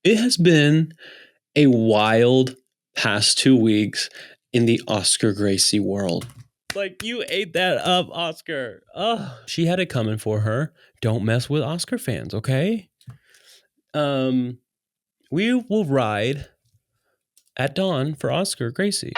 It has been a wild past 2 weeks in the Oscar Gracey world. Like, you ate that up, Oscar. Oh, she had it coming for her. Don't mess with Oscar fans, okay? We will ride at dawn for Oscar Gracey.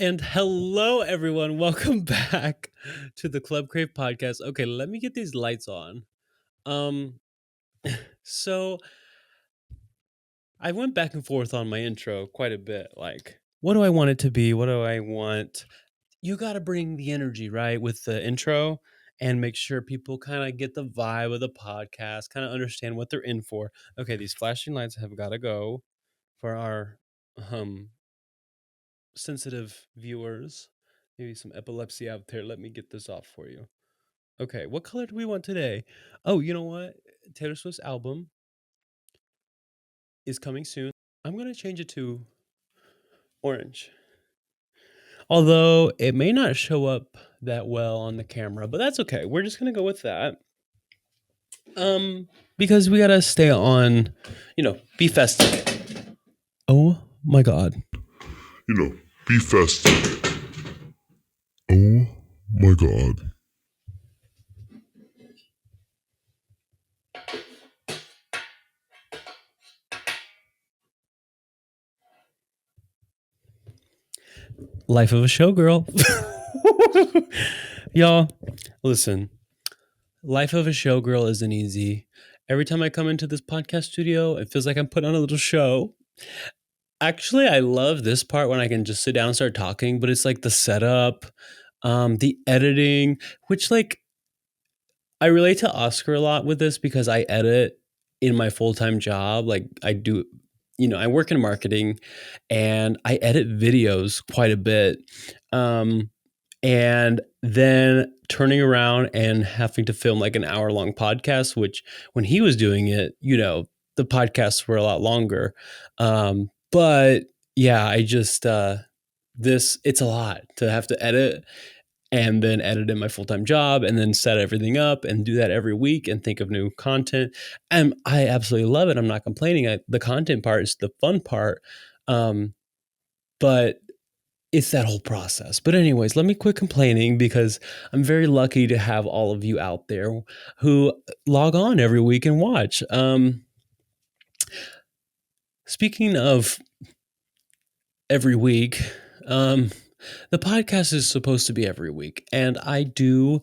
And hello, everyone. Welcome back to the Club Crave podcast. Okay, let me get these lights on. So I went back and forth on my intro quite a bit. Like, what do I want it to be? What do I want? You got to bring the energy, right, with the intro and make sure people kind of get the vibe of the podcast, kind of understand what they're in for. Okay, these flashing lights have got to go for our sensitive viewers. Maybe some epilepsy out there. Let me get this off for you. Okay, what color do we want today? Oh, you know what? Taylor Swift's album is coming soon. I'm going to change it to orange. Although it may not show up that well on the camera, but that's okay. We're just going to go with that. Because we got to stay on, be festive. Oh my God. Be festive. Oh my God. Life of a showgirl. Y'all, listen. Life of a showgirl isn't easy. Every time I come into this podcast studio, it feels like I'm putting on a little show. Actually, I love this part when I can just sit down and start talking, but it's like the setup, the editing, which I relate to Oscar a lot with this because I edit in my full-time job. Like I do, I work in marketing and I edit videos quite a bit. And then turning around and having to film like an hour-long podcast, which when he was doing it, the podcasts were a lot longer. But yeah, I just it's a lot to have to edit and then edit in my full-time job and then set everything up and do that every week and think of new content. And I absolutely love it. I'm not complaining. The content part is the fun part. But it's that whole process. But anyways, let me quit complaining because I'm very lucky to have all of you out there who log on every week and watch. Speaking of every week, the podcast is supposed to be every week. And I do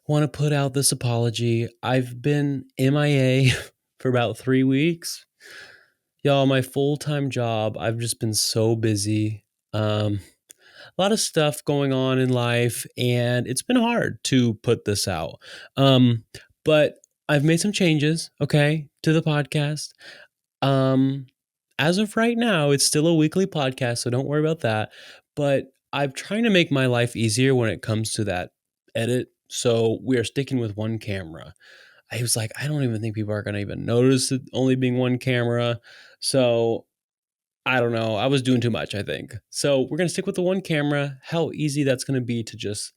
want to put out this apology. I've been MIA for about 3 weeks. Y'all, my full-time job, I've just been so busy. A lot of stuff going on in life, and it's been hard to put this out. But I've made some changes, okay, to the podcast. As of right now, it's still a weekly podcast, so don't worry about that. But I'm trying to make my life easier when it comes to that edit. So we are sticking with one camera. I was like, I don't even think people are going to even notice it only being one camera. So I don't know. I was doing too much, I think. So we're going to stick with the one camera. How easy that's going to be to just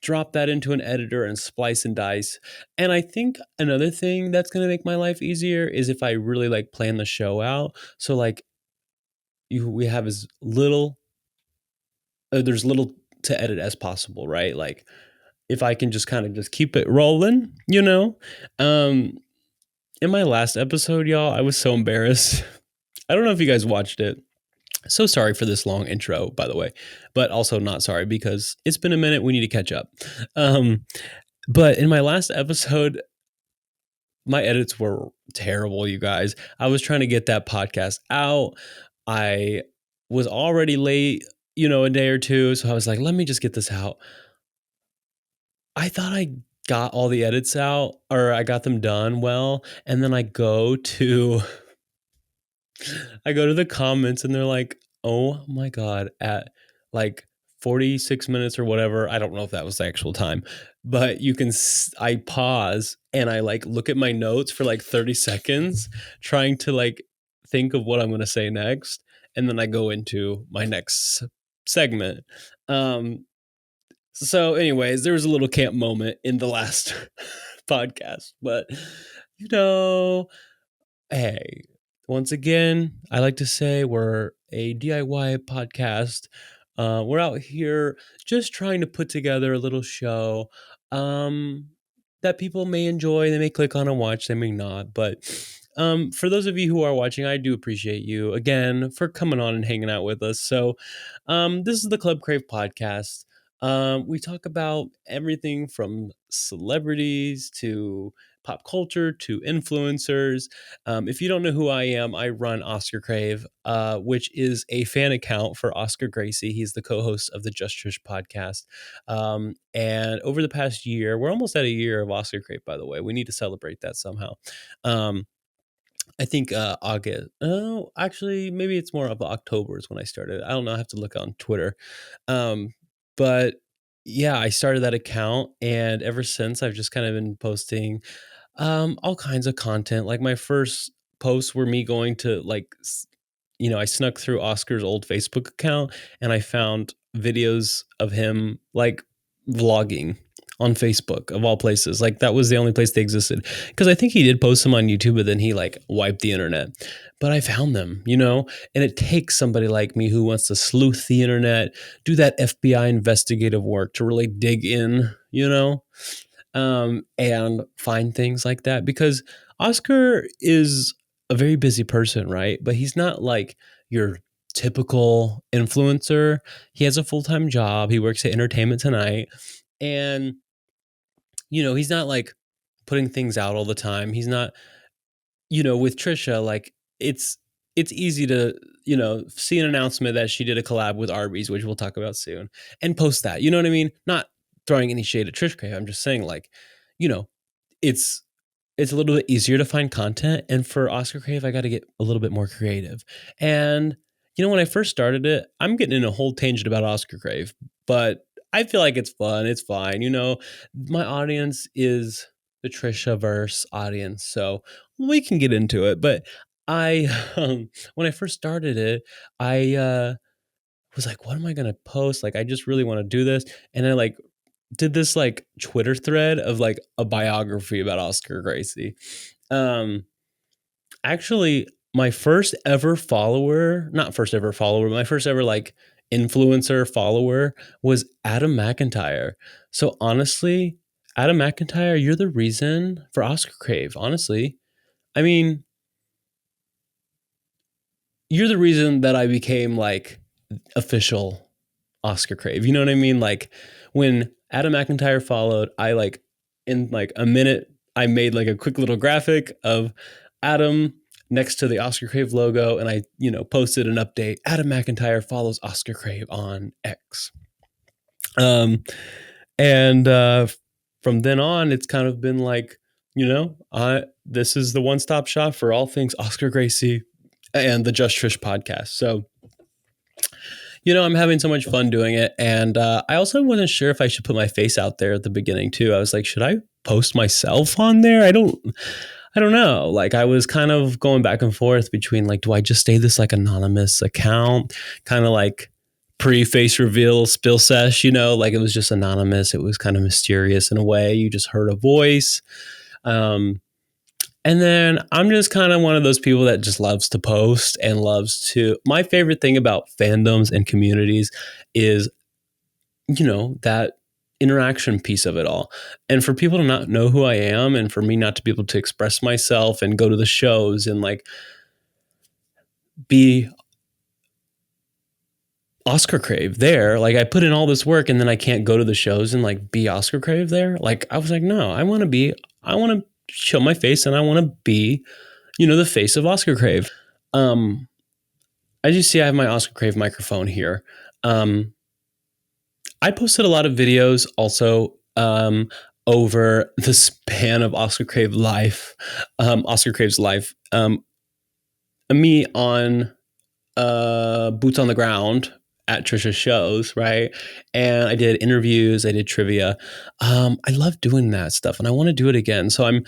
drop that into an editor and splice and dice. And I think another thing that's going to make my life easier is if I really plan the show out. So we have as little, there's little to edit as possible, right? Like if I can just kind of just keep it rolling, in my last episode, y'all, I was so embarrassed. I don't know if you guys watched it. So sorry for this long intro, by the way, but also not sorry because it's been a minute. We need to catch up. But in my last episode, my edits were terrible, you guys. I was trying to get that podcast out. I was already late, a day or two. So I was like, let me just get this out. I thought I got all the edits out or I got them done well. And then I go to the comments and they're like, oh my God, at 46 minutes or whatever. I don't know if that was the actual time, but I pause and I like look at my notes for like 30 seconds, trying to like think of what I'm going to say next. And then I go into my next segment. So anyways, there was a little camp moment in the last podcast, but you know, hey, once again, I like to say we're a DIY podcast. We're out here just trying to put together a little show that people may enjoy. They may click on and watch, they may not. But for those of you who are watching, I do appreciate you again for coming on and hanging out with us. So this is the Club Crave podcast. We talk about everything from celebrities to pop culture to influencers. If you don't know who I am, I run Oscar Crave, which is a fan account for Oscar Gracey. He's the co-host of the Just Trish podcast. And over the past year, we're almost at a year of Oscar Crave, by the way. We need to celebrate that somehow. I think August. Oh, actually, maybe it's more of October is when I started. I don't know. I have to look on Twitter. But yeah, I started that account, and ever since I've just kind of been posting all kinds of content. Like my first posts were me going to I snuck through Oscar's old Facebook account and I found videos of him like vlogging on Facebook of all places. Like that was the only place they existed. Because I think he did post them on YouTube, but then he like wiped the internet. But I found them, and it takes somebody like me who wants to sleuth the internet, do that FBI investigative work to really dig in, and find things like that, because Oscar is a very busy person, right? But he's not like your typical influencer. He has a full-time job. He works at Entertainment Tonight. And, he's not like putting things out all the time. He's not, with Trisha, like it's easy to, see an announcement that she did a collab with Arby's, which we'll talk about soon, and post that. You know what I mean? Not throwing any shade at Trish Crave. I'm just saying, like, it's a little bit easier to find content. And for Oscar Crave, I got to get a little bit more creative. And, when I first started it, I'm getting in a whole tangent about Oscar Crave, but I feel like it's fun. It's fine. My audience is the Trisha-verse audience, so we can get into it. But when I first started it, I was like, what am I going to post? Like, I just really want to do this. And I like did this like Twitter thread of like a biography about Oscar Gracey. Actually, my first ever follower, not first ever follower, but my first ever like influencer follower was Adam McIntyre. So honestly, Adam McIntyre, you're the reason for Oscar Crave. Honestly, I mean, you're the reason that I became like official Oscar Crave. You know what I mean? Like when Adam McIntyre followed, I like in like a minute, I made like a quick little graphic of Adam next to the Oscar Crave logo. And I, posted an update. Adam McIntyre follows Oscar Crave on X. And from then on, it's kind of been like, this is the one-stop shop for all things Oscar Gracey and the Just Trish podcast. So, I'm having so much fun doing it. And I also wasn't sure if I should put my face out there at the beginning too. I was like, should I post myself on there? I don't know. Like I was kind of going back and forth between like, do I just stay this like anonymous account, kind of like pre-face reveal spill sesh, like it was just anonymous. It was kind of mysterious in a way. You just heard a voice. And then I'm just kind of one of those people that just loves to post and my favorite thing about fandoms and communities is, that interaction piece of it all. And for people to not know who I am and for me not to be able to express myself and go to the shows and like be Oscar Crave there, like I put in all this work and then I can't go to the shows and like be Oscar Crave there. Like I was like, no, I want to show my face and I want to be, the face of Oscar Crave. As you see, I have my Oscar Crave microphone here. I posted a lot of videos also over the span of Oscar Crave's life. Me on boots on the ground at Trisha's shows, right? And I did interviews, I did trivia. I love doing that stuff and I want to do it again. So I'm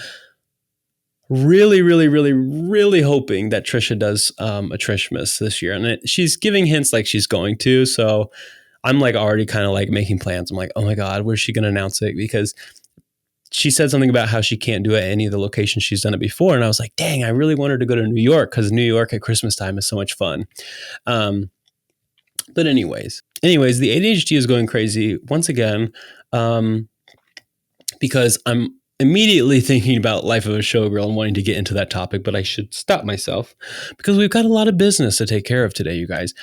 really, really, really, really hoping that Trisha does a Trishmas this year. And she's giving hints like she's going to. So I'm like already kind of like making plans. I'm like, oh my God, where's she going to announce it? Because she said something about how she can't do it at any of the locations she's done it before. And I was like, dang, I really want her to go to New York because New York at Christmas time is so much fun. But anyways, the ADHD is going crazy once again because I'm immediately thinking about Life of a Showgirl and wanting to get into that topic, but I should stop myself because we've got a lot of business to take care of today, you guys.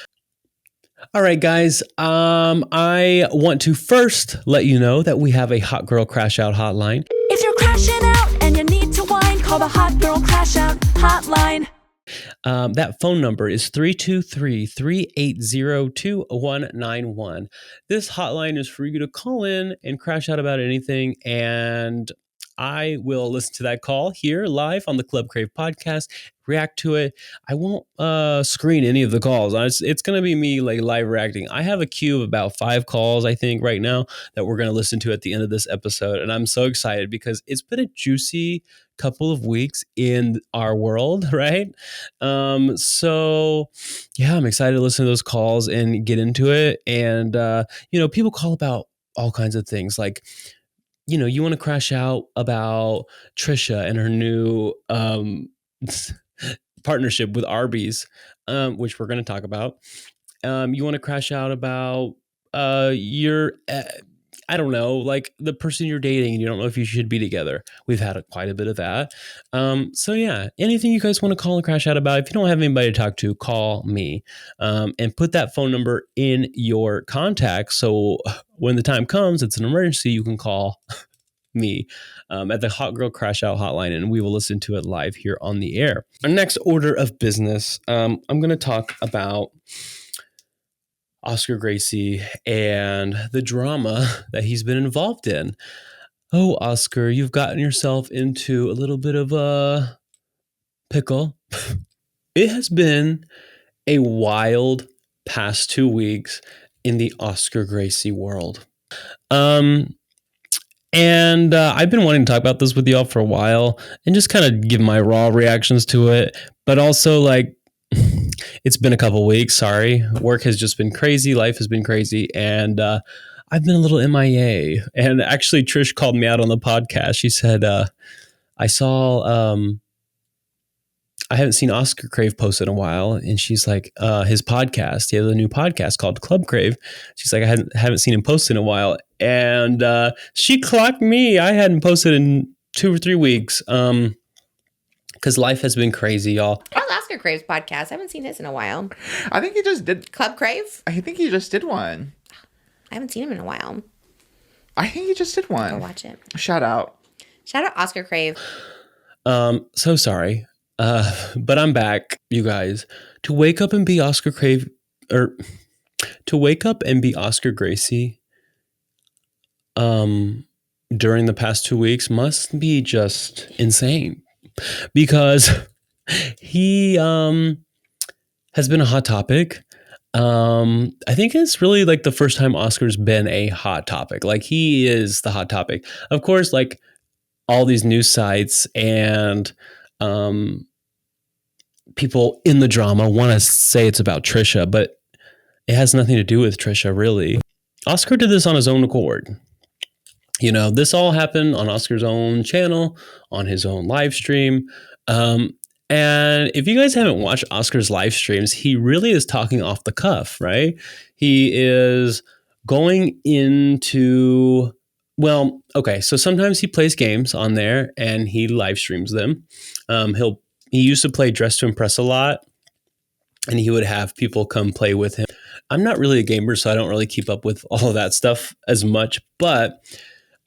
All right, guys. I want to first let you know that we have a Hot Girl Crashout Hotline. If you're crashing out and you need to whine, call the Hot Girl Crashout Hotline. That phone number is 323-380-2191. This hotline is for you to call in and crash out about anything, and I will listen to that call here live on the Club Crave podcast, react to it. I won't screen any of the calls. It's going to be me like live reacting. I have a queue of about 5 calls, I think, right now that we're going to listen to at the end of this episode. And I'm so excited because it's been a juicy couple of weeks in our world, right? So yeah, I'm excited to listen to those calls and get into it. And, people call about all kinds of things like, you want to crash out about Trisha and her new partnership with Arby's, which we're going to talk about. You want to crash out about your, I don't know, like the person you're dating and you don't know if you should be together. We've had quite a bit of that. So yeah, anything you guys want to call and crash out about, if you don't have anybody to talk to, call me and put that phone number in your contacts. So when the time comes, it's an emergency, you can call me at the Hot Girl Crashout Hotline, and we will listen to it live here on the air. Our next order of business, I'm going to talk about Oscar Gracey and the drama that he's been involved in. Oh, Oscar, you've gotten yourself into a little bit of a pickle. It has been a wild past 2 weeks in the Oscar Gracey world. And I've been wanting to talk about this with y'all for a while and just kind of give my raw reactions to it. But also, like, it's been a couple weeks. Sorry. Work has just been crazy. Life has been crazy. And I've been a little MIA. And actually, Trish called me out on the podcast. She said, I saw... I haven't seen Oscar Crave post in a while. And she's like, his podcast, he has a new podcast called Club Crave. She's like, I haven't seen him post in a while. And she clocked me. I hadn't posted in 2 or 3 weeks because life has been crazy, y'all. How's Oscar Crave's podcast? I haven't seen his in a while. I think he just did. Club Crave? I think he just did one. I haven't seen him in a while. I think he just did one. Go watch it. Shout out. Shout out Oscar Crave. So sorry. But I'm back, you guys. To wake up and be Oscar Crave, or to wake up and be Oscar Gracey during the past 2 weeks must be just insane because he has been a hot topic. I think it's really like the first time Oscar's been a hot topic. Like he is the hot topic. Of course, like all these news sites and people in the drama want to say it's about Trisha, but it has nothing to do with Trisha, really. Oscar did this on his own accord. This all happened on Oscar's own channel, on his own live stream. And if you guys haven't watched Oscar's live streams, he really is talking off the cuff, right? He is going into... Well, okay, so sometimes he plays games on there and he live streams them. He used to play Dress to Impress a lot, and he would have people come play with him. I'm not really a gamer, so I don't really keep up with all of that stuff as much, but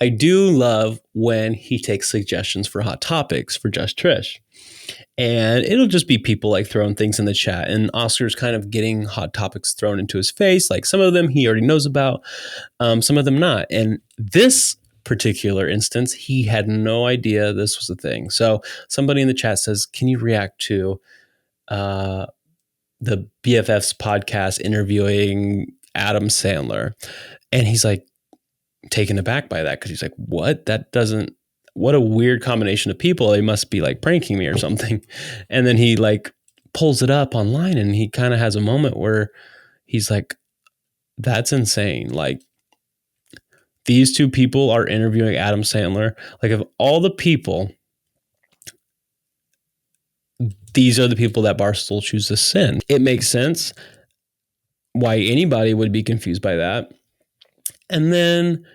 I do love when he takes suggestions for hot topics for Just Trish. And it'll just be people like throwing things in the chat, and Oscar's kind of getting hot topics thrown into his face. Like some of them he already knows about, some of them not. And this particular instance, he had no idea this was a thing. So somebody in the chat says, can you react to the BFFs podcast interviewing Adam Sandler. And he's like taken aback by that because he's like, what? What a weird combination of people. They must be like pranking me or something. And then he like pulls it up online and he kind of has a moment where he's like, that's insane. Like, these two people are interviewing Adam Sandler. Like, of all the people, these are the people that Barstool chooses to send. It makes sense why anybody would be confused by that. And then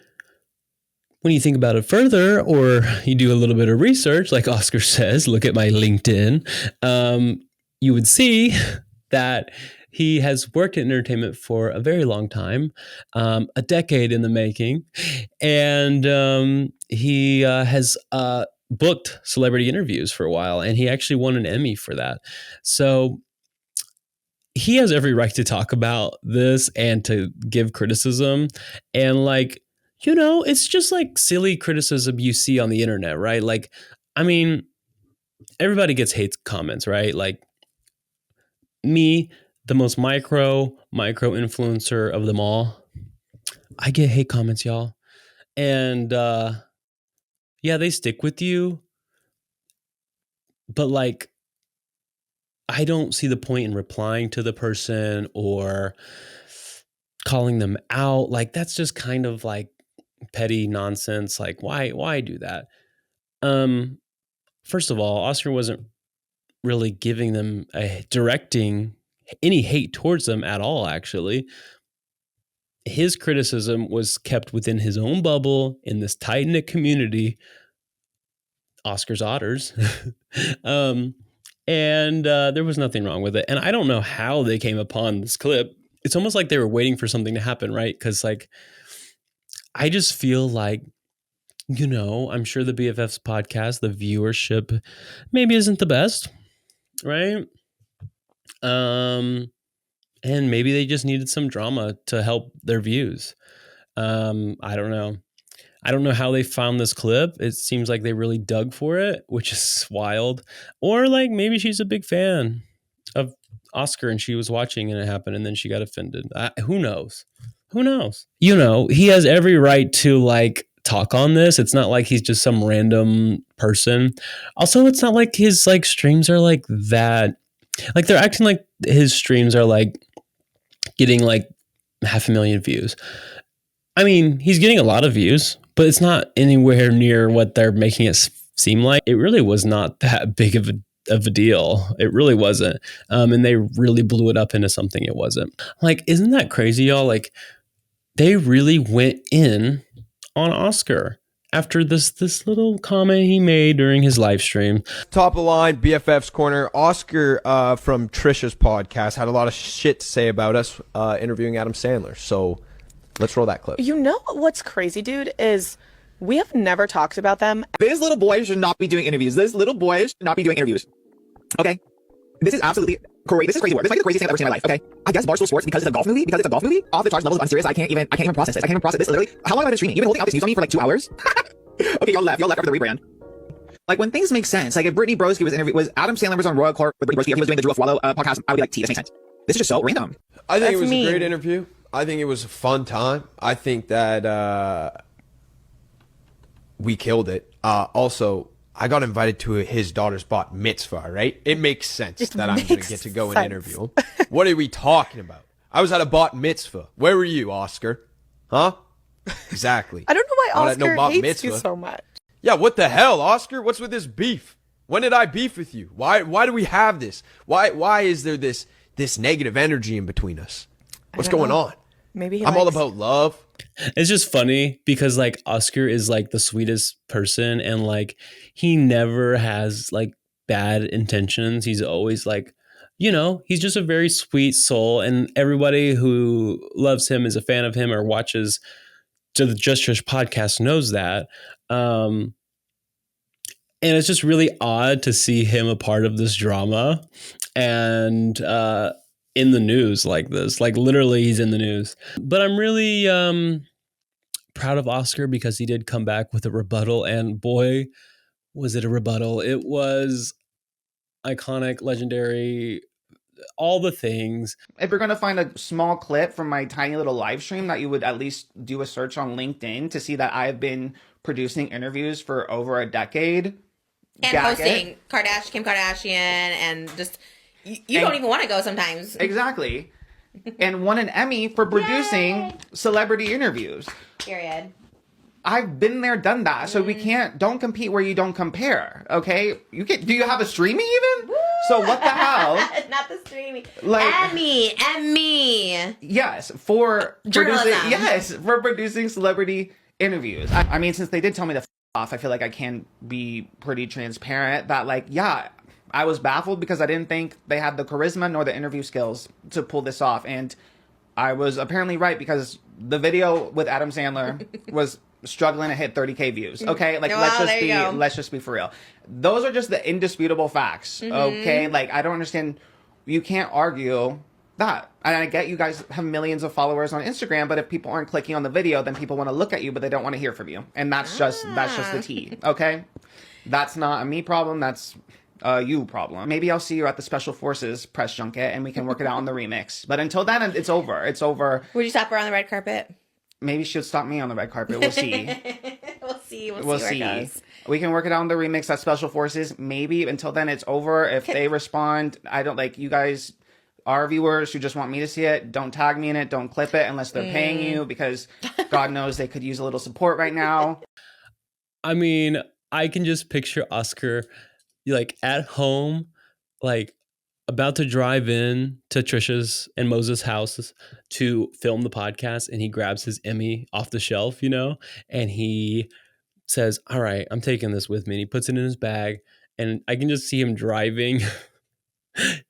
when you think about it further, or you do a little bit of research, like Oscar says, look at my LinkedIn, you would see that he has worked in entertainment for a very long time, a decade in the making, and he has booked celebrity interviews for a while, and he actually won an Emmy for that. So he has every right to talk about this and to give criticism. And like, you know, it's just like silly criticism you see on the internet, right? Like, I mean, everybody gets hate comments, right? Like me, the most micro influencer of them all, I get hate comments, y'all. And yeah, they stick with you. But like, I don't see the point in replying to the person or calling them out. Like, that's just kind of like petty nonsense. Like, why do that? First of all, Oscar wasn't really giving them directing any hate towards them at all, actually. His criticism was kept within his own bubble in this tight-knit community, Oscar's Otters. And there was nothing wrong with it. And I don't know how they came upon this clip. It's almost like they were waiting for something to happen, right? Because like, I just feel like, you know, I'm sure the BFFs podcast, the viewership maybe isn't the best, right? And maybe they just needed some drama to help their views. I don't know. I don't know how they found this clip. It seems like they really dug for it, which is wild. Or like maybe she's a big fan of Oscar and she was watching and it happened and then she got offended. Who knows? Who knows? You know, he has every right to like talk on this. It's not like he's just some random person. Also, it's not like his like streams are like that. Like they're acting like his streams are like getting like 500,000 views. I mean, he's getting a lot of views, but it's not anywhere near what they're making it seem like. It really was not that big of a deal. It really wasn't. And they really blew it up into something it wasn't. Like, isn't that crazy, y'all? Like, they really went in on Oscar after this little comment he made during his live stream. Top of the line, BFF's Corner. Oscar from Trisha's podcast had a lot of shit to say about us interviewing Adam Sandler. So let's roll that clip. You know what's crazy, dude, is we have never talked about them. This little boy should not be doing interviews. This little boy should not be doing interviews. Okay? This is absolutely crazy. This is crazy work. This might be the craziest thing I've ever seen in my life. Okay? I guess Barstool Sports, because it's a golf movie, off the charts levels of unserious. I can't even process this. I can't even process this. Literally, how long have I been streaming? You've been holding out this news on me for like 2 hours? Okay, y'all left after the rebrand. Like, when things make sense, like if Brittany Broski was Adam Sandler was on Royal Court with Brittany Broski, if he was doing the Drew Swallow podcast, I would be like, this makes sense. This is just so random. I think That's it was mean. a great interview. I think it was a fun time. I think that we killed it. Also, I got invited to his daughter's bat mitzvah, right? It makes sense that I'm going to get to go and interview him. What are we talking about? I was at a bat mitzvah. Where were you, Oscar? Huh? Exactly. I don't know why Not at no Oscar bat hates mitzvah. you so much. Yeah, what the hell, Oscar? What's with this beef? When did I beef with you? Why do we have this? Why is there this negative energy in between us? What's going on? Maybe I'm all about love. It's just funny because like Oscar is like the sweetest person and like he never has like bad intentions. He's always like, you know, he's just a very sweet soul and everybody who loves him is a fan of him or watches to the Just Trish podcast knows that. And it's just really odd to see him a part of this drama and in the news like this. Like literally he's in the news. But I'm really proud of Oscar because he did come back with a rebuttal and boy, was it a rebuttal. It was iconic, legendary, all the things. If you're going to find a small clip from my tiny little live stream, that you would at least do a search on LinkedIn to see that I've been producing interviews for over a decade. And hosting Kim Kardashian, and just, you don't even want to go sometimes. Exactly. And won an Emmy for producing celebrity interviews. Period. I've been there, done that. So we don't compete where you don't compare. Okay? Do you have a streaming even? Woo! So what the hell? Not the streaming. Like, Emmy. Yes, for Journalism. producing celebrity interviews. I mean, since they did tell me to off, I feel like I can be pretty transparent that, like, yeah, I was baffled because I didn't think they had the charisma nor the interview skills to pull this off. And I was apparently right, because the video with Adam Sandler was struggling to hit 30K views. Okay, like, let's just be for real. Those are just the indisputable facts. Okay, like, I don't understand. You can't argue that. And I get you guys have millions of followers on Instagram, but if people aren't clicking on the video, then people want to look at you, but they don't want to hear from you. And that's just the tea. Okay, that's not a me problem. That's you problem. Maybe I'll see you at the Special Forces press junket and we can work it out on the remix. But until then, it's over. It's over. Would you stop her on the red carpet? Maybe she'll stop me on the red carpet. We'll see. We'll see where it goes. We can work it out on the remix at Special Forces. Maybe. Until then, it's over. If they respond, I don't like you guys. Our viewers who just want me to see it, don't tag me in it. Don't clip it unless they're paying you, because God knows they could use a little support right now. I mean, I can just picture Oscar like at home, like about to drive in to Trisha's and Moses' houses to film the podcast, and he grabs his Emmy off the shelf, and he says, all right, I'm taking this with me. And he puts it in his bag, and I can just see him driving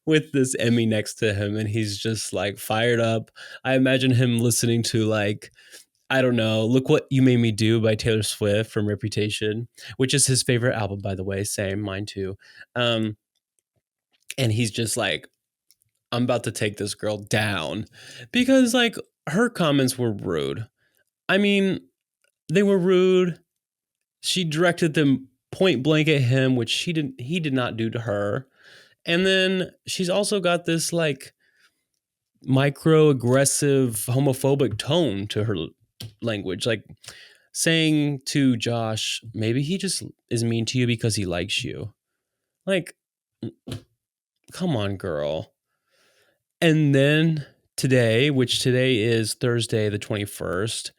with this Emmy next to him, and he's just like fired up. I imagine him listening to, like, I don't know, Look What You Made Me Do by Taylor Swift from Reputation, which is his favorite album, by the way. Same, mine too. And he's just like, I'm about to take this girl down, because, like, her comments were rude. I mean, they were rude. She directed them point blank at him, which he did not do to her. And then she's also got this, like, microaggressive homophobic tone to her language, like saying to Josh, maybe he just is mean to you because he likes you. Like, come on, girl. And then today, which today is Thursday the 21st,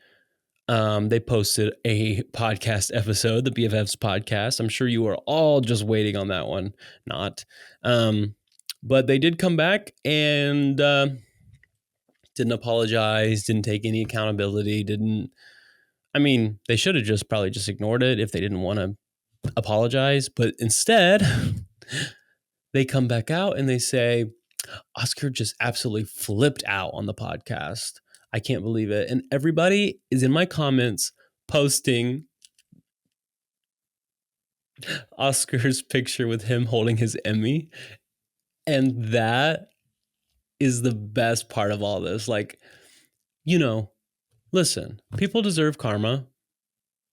they posted a podcast episode, the BFFs podcast. I'm sure you are all just waiting on that one. Not. But they did come back and didn't apologize, didn't take any accountability, they should have probably just ignored it if they didn't want to apologize. But instead, they come back out and they say, Oscar just absolutely flipped out on the podcast. I can't believe it. And everybody is in my comments posting Oscar's picture with him holding his Emmy. And that is the best part of all this. Like, listen, people deserve karma.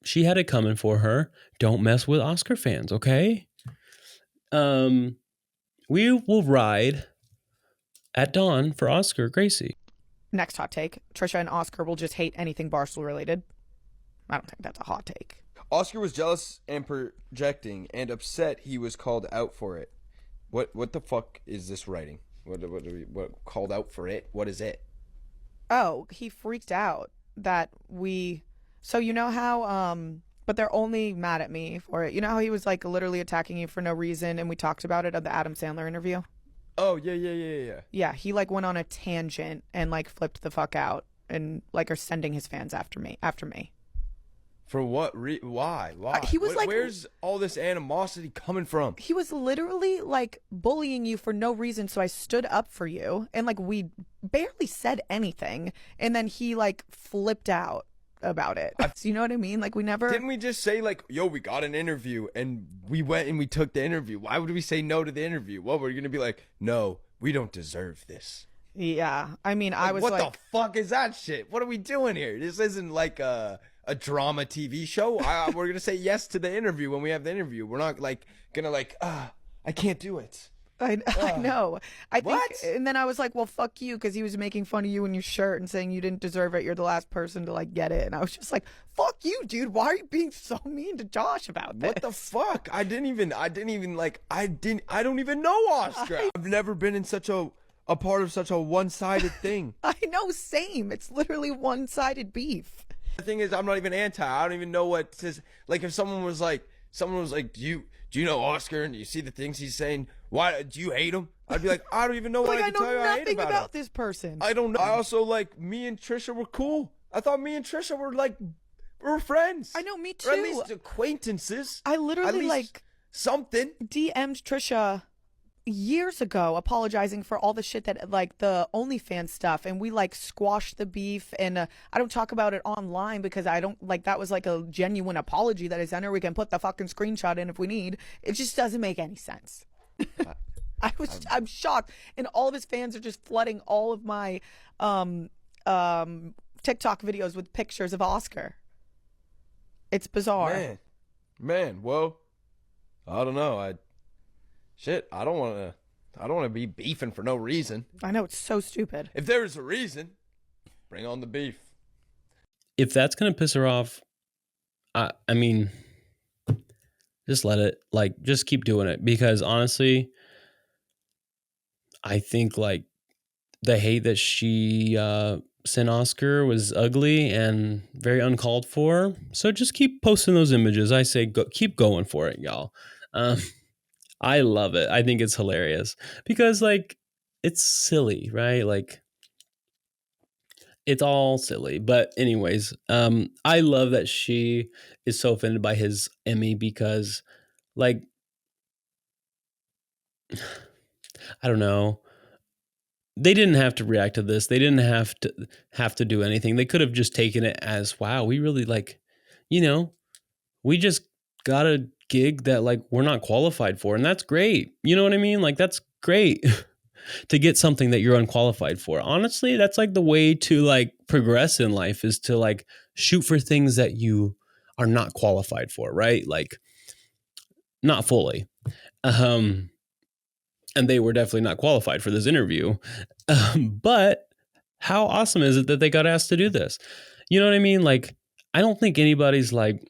She had it coming for her. Don't mess with Oscar fans, okay? We will ride at dawn for Oscar Gracey. Next hot take. Trisha and Oscar will just hate anything Barstool related. I don't think that's a hot take. Oscar was jealous and projecting and upset he was called out for it. What the fuck is this writing? What called out for it? What is it? Oh, he freaked out that so you know how but they're only mad at me for it. You know how he was like literally attacking you for no reason, and we talked about it at the Adam Sandler interview? Oh, yeah. Yeah, he like went on a tangent and like flipped the fuck out and like are sending his fans after me. For what? Why? He was like, where's all this animosity coming from? He was literally like bullying you for no reason. So I stood up for you, and like we barely said anything, and then he like flipped out about it. So you know what I mean? Like, we never didn't we just say like, yo, we got an interview and we went and we took the interview? Why would we say no to the interview? What, we're gonna be like, no, we don't deserve this? Yeah, I mean, I was what like, the fuck is that shit? What are we doing here? This isn't like a drama TV show. We're gonna say yes to the interview when we have the interview. We're not like gonna like, I can't do it. I know. I think, What? and then I was like, well, fuck you, because he was making fun of you and your shirt and saying you didn't deserve it. You're the last person to like get it. And I was just like, fuck you, dude. Why are you being so mean to Josh about this? What the fuck? I don't even know Oscar. I've never been in such a part of such a one-sided thing. I know, same. It's literally one-sided beef. The thing is, I'm not even anti. I don't even know what to, like, if someone was like, do you know Oscar and you see the things he's saying? Why do you hate him? I'd be like, I don't even know what Like, I I can tell you know I hate nothing about about him. this person. I don't know. I also, like, me and Trisha were cool. I thought me and Trisha were like, we were friends. I know, me Or at too. least acquaintances. I At literally least like something. DM'd Trisha years ago apologizing for all the shit that like the OnlyFans stuff, and we like squashed the beef, and I don't talk about it online because I don't like, that was like a genuine apology that I sent her. We can put the fucking screenshot in if we need. It just doesn't make any sense. I'm shocked, and all of his fans are just flooding all of my TikTok videos with pictures of Oscar. It's bizarre. Man, well, I don't know. I don't want to be beefing for no reason. I know, it's so stupid. If there is a reason, bring on the beef. If that's gonna piss her off, I mean, just let it, like, just keep doing it, because honestly, I think like the hate that she sent Oscar was ugly and very uncalled for. So just keep posting those images. I say keep going for it, y'all. I love it. I think it's hilarious because like it's silly, right? Like it's all silly. But anyways, I love that she is so offended by his Emmy because like I don't know. They didn't have to react to this. They didn't have to do anything. They could have just taken it as, wow, we really like, we just got a gig that like we're not qualified for, and that's great. You know what I mean? Like that's great to get something that you're unqualified for. Honestly, that's like the way to like progress in life, is to like shoot for things that you are not qualified for, right? Like not fully. And they were definitely not qualified for this interview. But how awesome is it that they got asked to do this? You know what I mean? Like, I don't think anybody's like,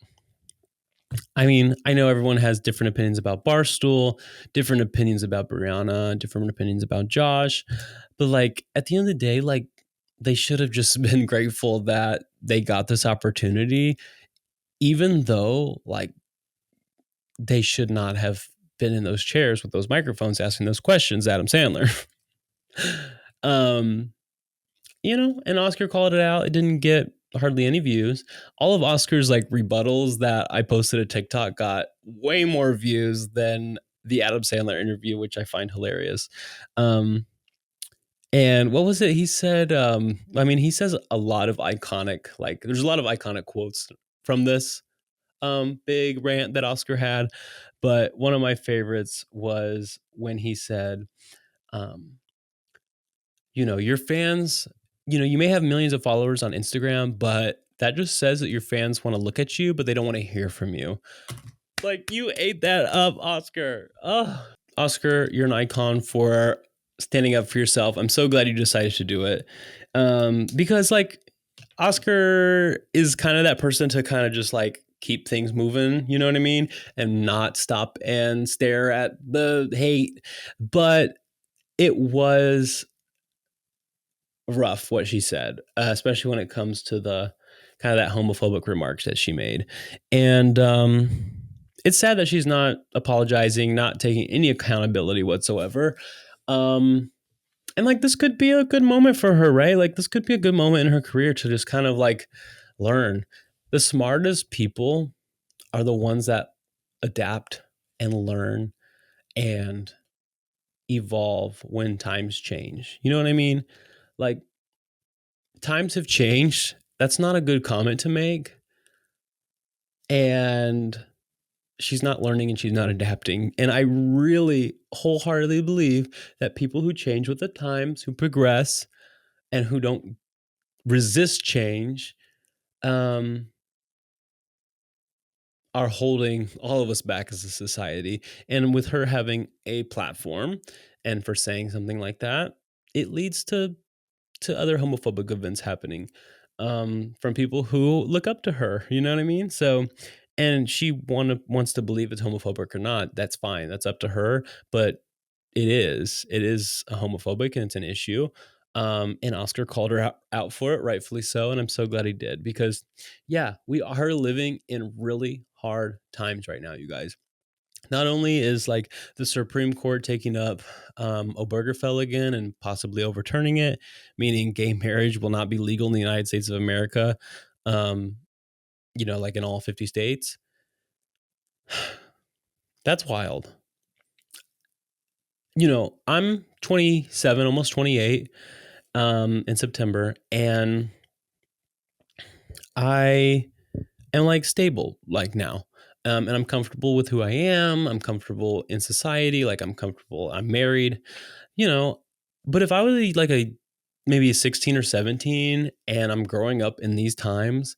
I mean, I know everyone has different opinions about Barstool, different opinions about Brianna, different opinions about Josh. But like, at the end of the day, like, they should have just been grateful that they got this opportunity, even though like they should not have been in those chairs with those microphones asking those questions, Adam Sandler. And Oscar called it out. It didn't get hardly any views. All of Oscar's like rebuttals that I posted to TikTok got way more views than the Adam Sandler interview, which I find hilarious. And what was it? He said, he says a lot of iconic, like there's a lot of iconic quotes from this big rant that Oscar had. But one of my favorites was when he said, your fans, you may have millions of followers on Instagram, but that just says that your fans want to look at you, but they don't want to hear from you. Like, you ate that up, Oscar. Oh, Oscar, you're an icon for standing up for yourself. I'm so glad you decided to do it. Because like Oscar is kind of that person to kind of just like keep things moving, you know what I mean? And not stop and stare at the hate. But it was rough what she said, especially when it comes to the kind of that homophobic remarks that she made. And it's sad that she's not apologizing, not taking any accountability whatsoever. And like, this could be a good moment for her, right? Like, this could be a good moment in her career to just kind of like learn. The smartest people are the ones that adapt and learn and evolve when times change. You know what I mean? Like, times have changed. That's not a good comment to make. And she's not learning and she's not adapting. And I really wholeheartedly believe that people who change with the times, who progress, and who don't resist change, are holding all of us back as a society. And with her having a platform and for saying something like that, it leads to other homophobic events happening from people who look up to her. You know what I mean? So, and she wants to believe it's homophobic or not. That's fine. That's up to her. But it is homophobic and it's an issue. And Oscar called her out for it, rightfully so. And I'm so glad he did because, yeah, we are living in really hard times right now, you guys. Not only is like the Supreme Court taking up Obergefell again and possibly overturning it, meaning gay marriage will not be legal in the United States of America, like in all 50 states. That's wild. I'm 27, almost 28 in September, and I am like stable like now. And I'm comfortable with who I am. I'm comfortable in society. Like I'm comfortable. I'm married, but if I was like maybe 16 or 17 and I'm growing up in these times,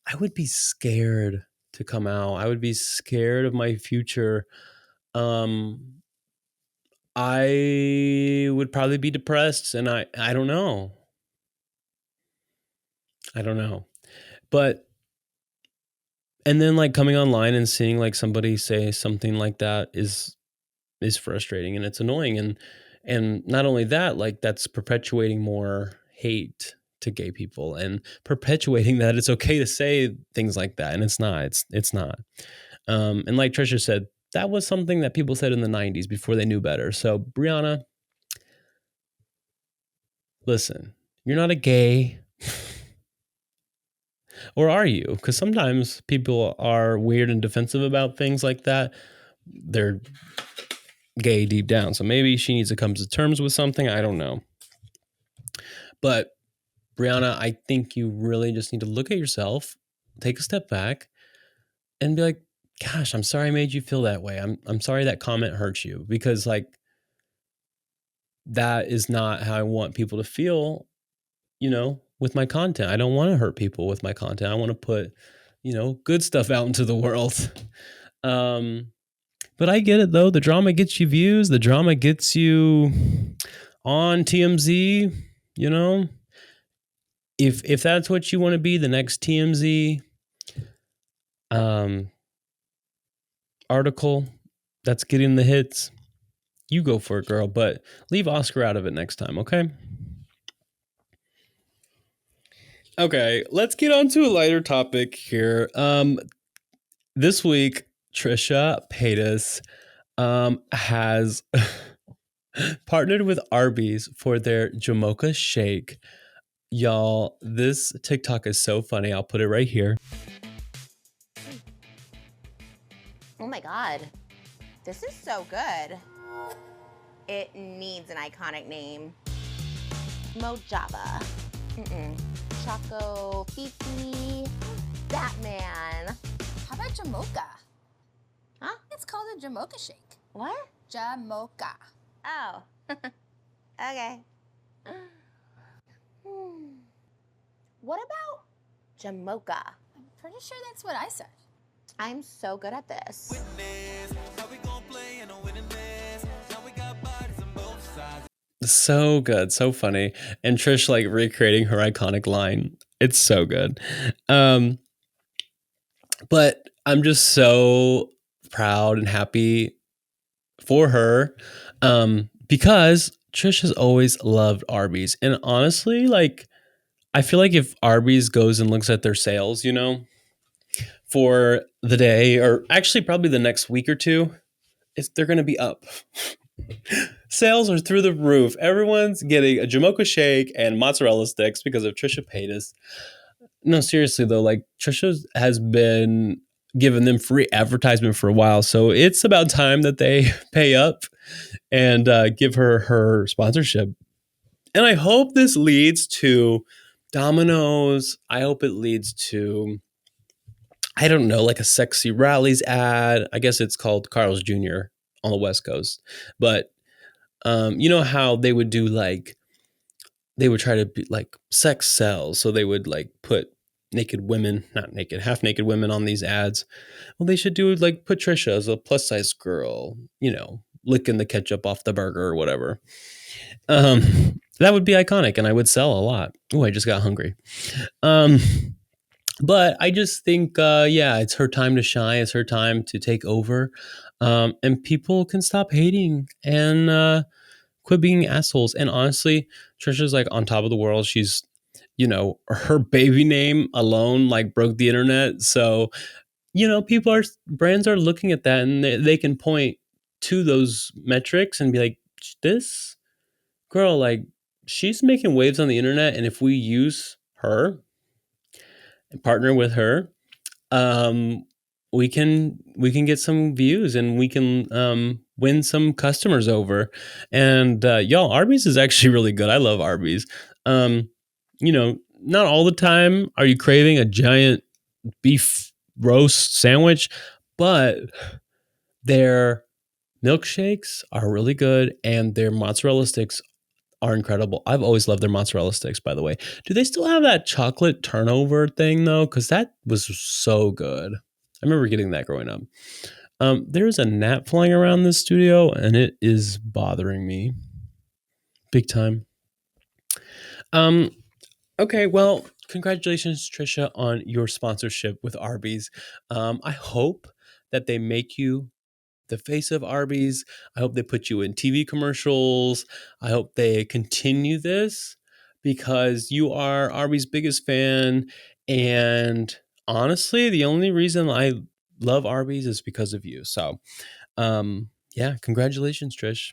I would be scared to come out. I would be scared of my future. I would probably be depressed and I don't know. But and then like coming online and seeing like somebody say something like that is frustrating and it's annoying. And not only that, like that's perpetuating more hate to gay people and perpetuating that it's okay to say things like that. And it's not. And like Trisha said, that was something that people said in the 90s before they knew better. So Brianna, listen, you're not a gay. Or are you? Because sometimes people are weird and defensive about things like that. They're gay deep down. So maybe she needs to come to terms with something. I don't know. But Brianna, I think you really just need to look at yourself, take a step back, and be like, gosh, I'm sorry I made you feel that way. I'm sorry that comment hurt you. Because like that is not how I want people to feel, with my content. I don't want to hurt people with my content. I want to put, good stuff out into the world. But I get it though. The drama gets you views. The drama gets you on TMZ, If that's what you want to be, the next TMZ article that's getting the hits, you go for it, girl. But leave Oscar out of it next time, okay? Okay, let's get on to a lighter topic here. This week, Trisha Paytas has partnered with Arby's for their Jamocha shake. Y'all, this TikTok is so funny. I'll put it right here. Oh my God. This is so good. It needs an iconic name. Mojava. Choco Fifi. Batman. How about Jamocha? Huh? It's called a Jamocha shake. What? Jamocha. Oh. Okay. What about Jamocha? I'm pretty sure that's what I said. I'm so good at this. So good, so funny. And Trish like recreating her iconic line. It's so good. But I'm just so proud and happy for her because Trish has always loved Arby's. And honestly, like, I feel like if Arby's goes and looks at their sales, for the day, or actually probably the next week or two, they're going to be up. Sales are through the roof. Everyone's getting a Jamocha shake and mozzarella sticks because of Trisha Paytas. No, seriously though, like Trisha has been giving them free advertisement for a while, so it's about time that they pay up and give her sponsorship. And I hope this leads to Domino's. I hope it leads to, I don't know, like a Sexy Rallies ad. I guess it's called Carl's Jr. on the West Coast. But you know how they would do like, they would try to be like sex sells. So they would like put naked women, not naked, half naked women on these ads. Well, they should do like put Trisha as a plus size girl, licking the ketchup off the burger or whatever. That would be iconic and I would sell a lot. Oh, I just got hungry. But I just think, it's her time to shine. It's her time to take over. And people can stop hating and quit being assholes. And honestly, Trisha's like on top of the world. She's, her baby name alone like broke the internet. So, brands are looking at that and they can point to those metrics and be like, this girl, like, she's making waves on the internet. And if we use her and partner with her, we can get some views and we can win some customers over. And y'all, Arby's is actually really good. I love Arby's. Not all the time are you craving a giant beef roast sandwich, but their milkshakes are really good and their mozzarella sticks are incredible. I've always loved their mozzarella sticks, by the way. Do they still have that chocolate turnover thing though? Because that was so good. I remember getting that growing up. There's a gnat flying around this studio and it is bothering me big time. Okay, well, congratulations, Trisha, on your sponsorship with Arby's. I hope that they make you the face of Arby's. I hope they put you in TV commercials. I hope they continue this because you are Arby's biggest fan. And honestly, the only reason I love Arby's is because of you. So, congratulations, Trish.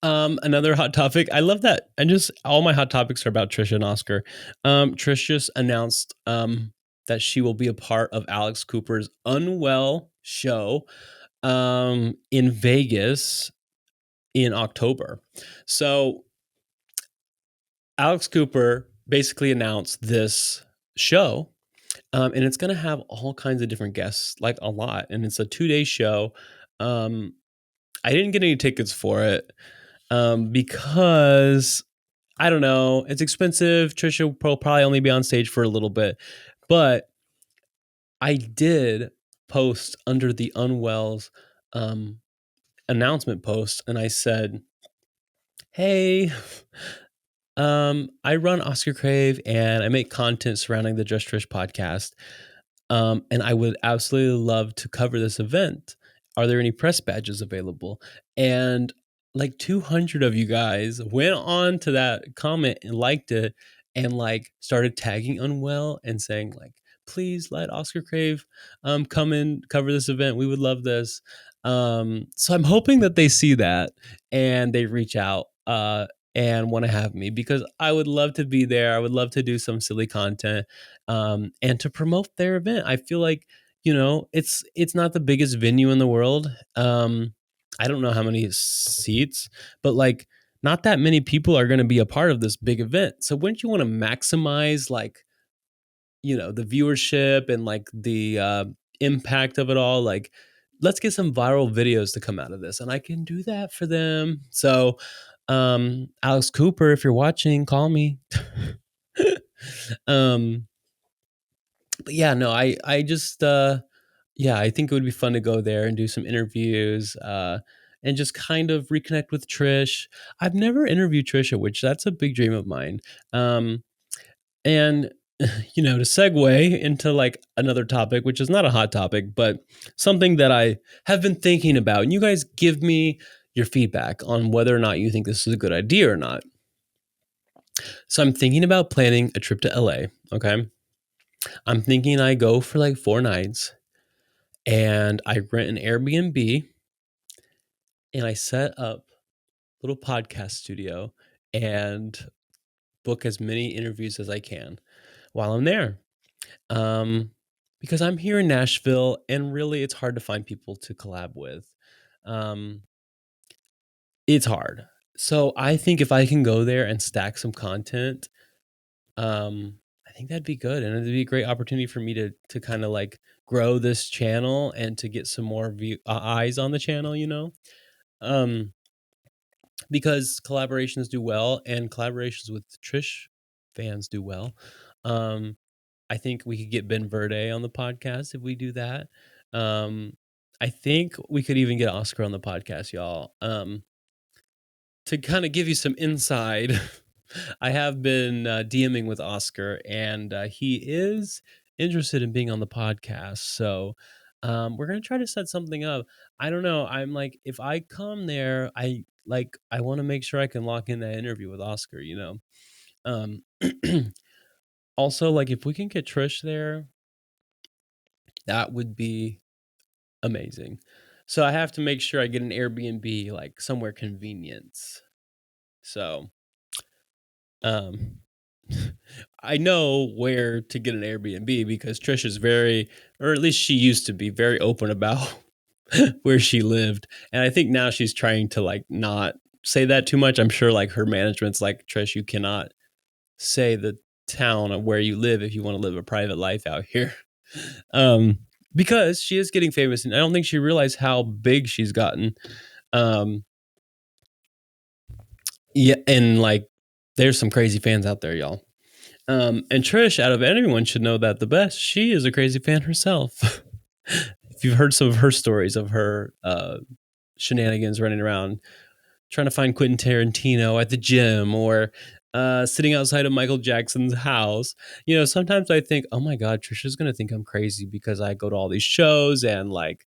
Another hot topic. I love that. And just all my hot topics are about Trisha and Oscar. Trish just announced that she will be a part of Alex Cooper's Unwell show in Vegas in October. So Alex Cooper basically announced this show and it's going to have all kinds of different guests, like a lot. And it's a 2-day show. I didn't get any tickets for it because I don't know, it's expensive. Trisha will probably only be on stage for a little bit, but I did post under the Unwell's announcement post and I said, hey, I run Oscar Crave and I make content surrounding the Just Trish podcast. And I would absolutely love to cover this event. Are there any press badges available? And like 200 of you guys went on to that comment and liked it and like started tagging Unwell and saying like, please let Oscar Crave come and cover this event. We would love this. So I'm hoping that they see that and they reach out and want to have me because I would love to be there. I would love to do some silly content and to promote their event. I feel like, it's not the biggest venue in the world. I don't know how many seats, but like not that many people are going to be a part of this big event. So wouldn't you want to maximize like, the viewership and like the impact of it all? Like, let's get some viral videos to come out of this and I can do that for them. So, Alex Cooper, if you're watching, call me. But yeah, no, I just, I think it would be fun to go there and do some interviews, and just kind of reconnect with Trish. I've never interviewed Trisha, which that's a big dream of mine. And to segue into like another topic, which is not a hot topic, but something that I have been thinking about, and you guys give me your feedback on whether or not you think this is a good idea or not. So I'm thinking about planning a trip to LA. Okay. I'm thinking I go for like 4 nights and I rent an Airbnb and I set up a little podcast studio and book as many interviews as I can while I'm there. Because I'm here in Nashville and really it's hard to find people to collab with. It's hard. So I think if I can go there and stack some content, I think that'd be good. And it'd be a great opportunity for me to kind of like grow this channel and to get some more eyes on the channel, because collaborations do well and collaborations with Trish fans do well. I think we could get Ben Verde on the podcast if we do that. I think we could even get Oscar on the podcast, y'all. To kind of give you some inside, I have been DMing with Oscar, and he is interested in being on the podcast. So we're gonna try to set something up. I don't know. I'm like, if I come there, I want to make sure I can lock in that interview with Oscar. Um, also, like, if we can get Trish there, that would be amazing. So I have to make sure I get an Airbnb, like somewhere convenient. So um I know where to get an Airbnb because Trish is very, or at least she used to be very open about where she lived. And I think now she's trying to like not say that too much. I'm sure like her management's like, Trish, you cannot say the town of where you live if you want to live a private life out here. Um, because she is getting famous, and I don't think she realized how big she's gotten. Yeah, and like there's some crazy fans out there, y'all. And Trish, out of anyone, should know that the best. She is a crazy fan herself. If you've heard some of her stories of her shenanigans running around trying to find Quentin Tarantino at the gym, or sitting outside of Michael Jackson's house. Sometimes I think, oh my God, Trisha's going to think I'm crazy because I go to all these shows, and like,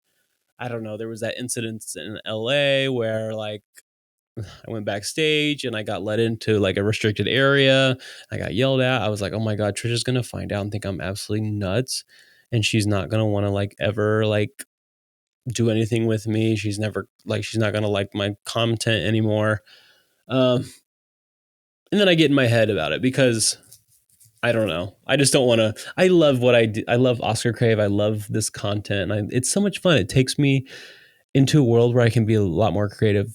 I don't know, there was that incident in LA where like I went backstage and I got let into like a restricted area. I got yelled at. I was like, oh my God, Trisha's going to find out and think I'm absolutely nuts. And she's not going to want to like ever like do anything with me. She's not going to like my content anymore. And then I get in my head about it because I don't know. I just don't want to. I love what I do. I love Oscar Crave. I love this content. It's so much fun. It takes me into a world where I can be a lot more creative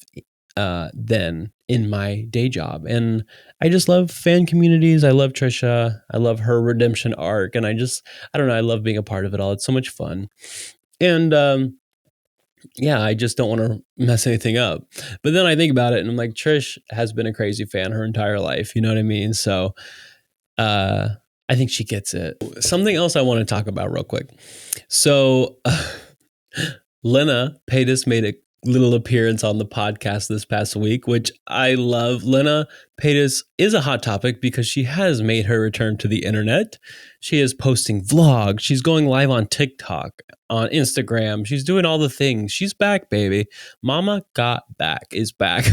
than in my day job. And I just love fan communities. I love Trisha. I love her redemption arc. And I don't know. I love being a part of it all. It's so much fun. And yeah, I just don't want to mess anything up. But then I think about it and I'm like, Trish has been a crazy fan her entire life. You know what I mean? So I think she gets it. Something else I want to talk about real quick. So Lena Paytas made a little appearance on the podcast this past week, which I love. Lena Paytas is a hot topic because she has made her return to the internet. She is posting vlogs. She's going live on TikTok, on Instagram. She's doing all the things. She's back, baby. Mama Got Back is back.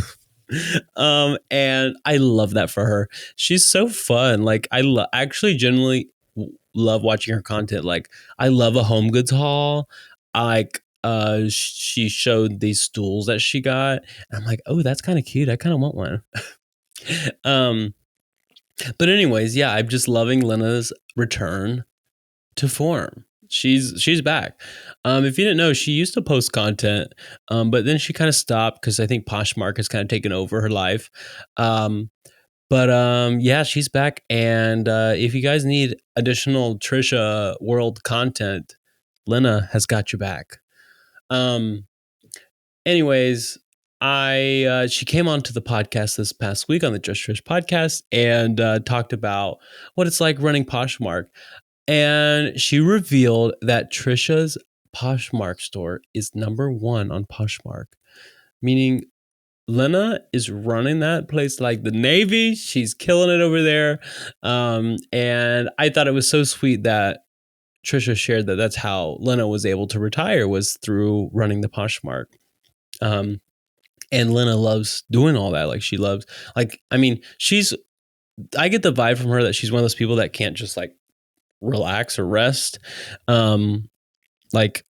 And I love that for her. She's so fun. Like I actually genuinely love watching her content. Like I love a home goods haul. She showed these stools that she got. And I'm like, oh, that's kind of cute. I kind of want one. But anyways, yeah, I'm just loving Lena's return to form. She's back. If you didn't know, she used to post content, but then she kind of stopped because I think Poshmark has kind of taken over her life. Yeah, she's back. And if you guys need additional Trisha World content, Lena has got your back. Anyways, she came onto the podcast this past week on the Just Trish podcast and talked about what it's like running Poshmark. And she revealed that Trisha's Poshmark store is #1 on Poshmark, meaning Lena is running that place like the Navy. She's killing it over there. And I thought it was so sweet that Trisha shared that that's how Lena was able to retire, was through running the Poshmark. And Lena loves doing all that. Like she loves, like, I mean, I get the vibe from her that she's one of those people that can't just like relax or rest. Like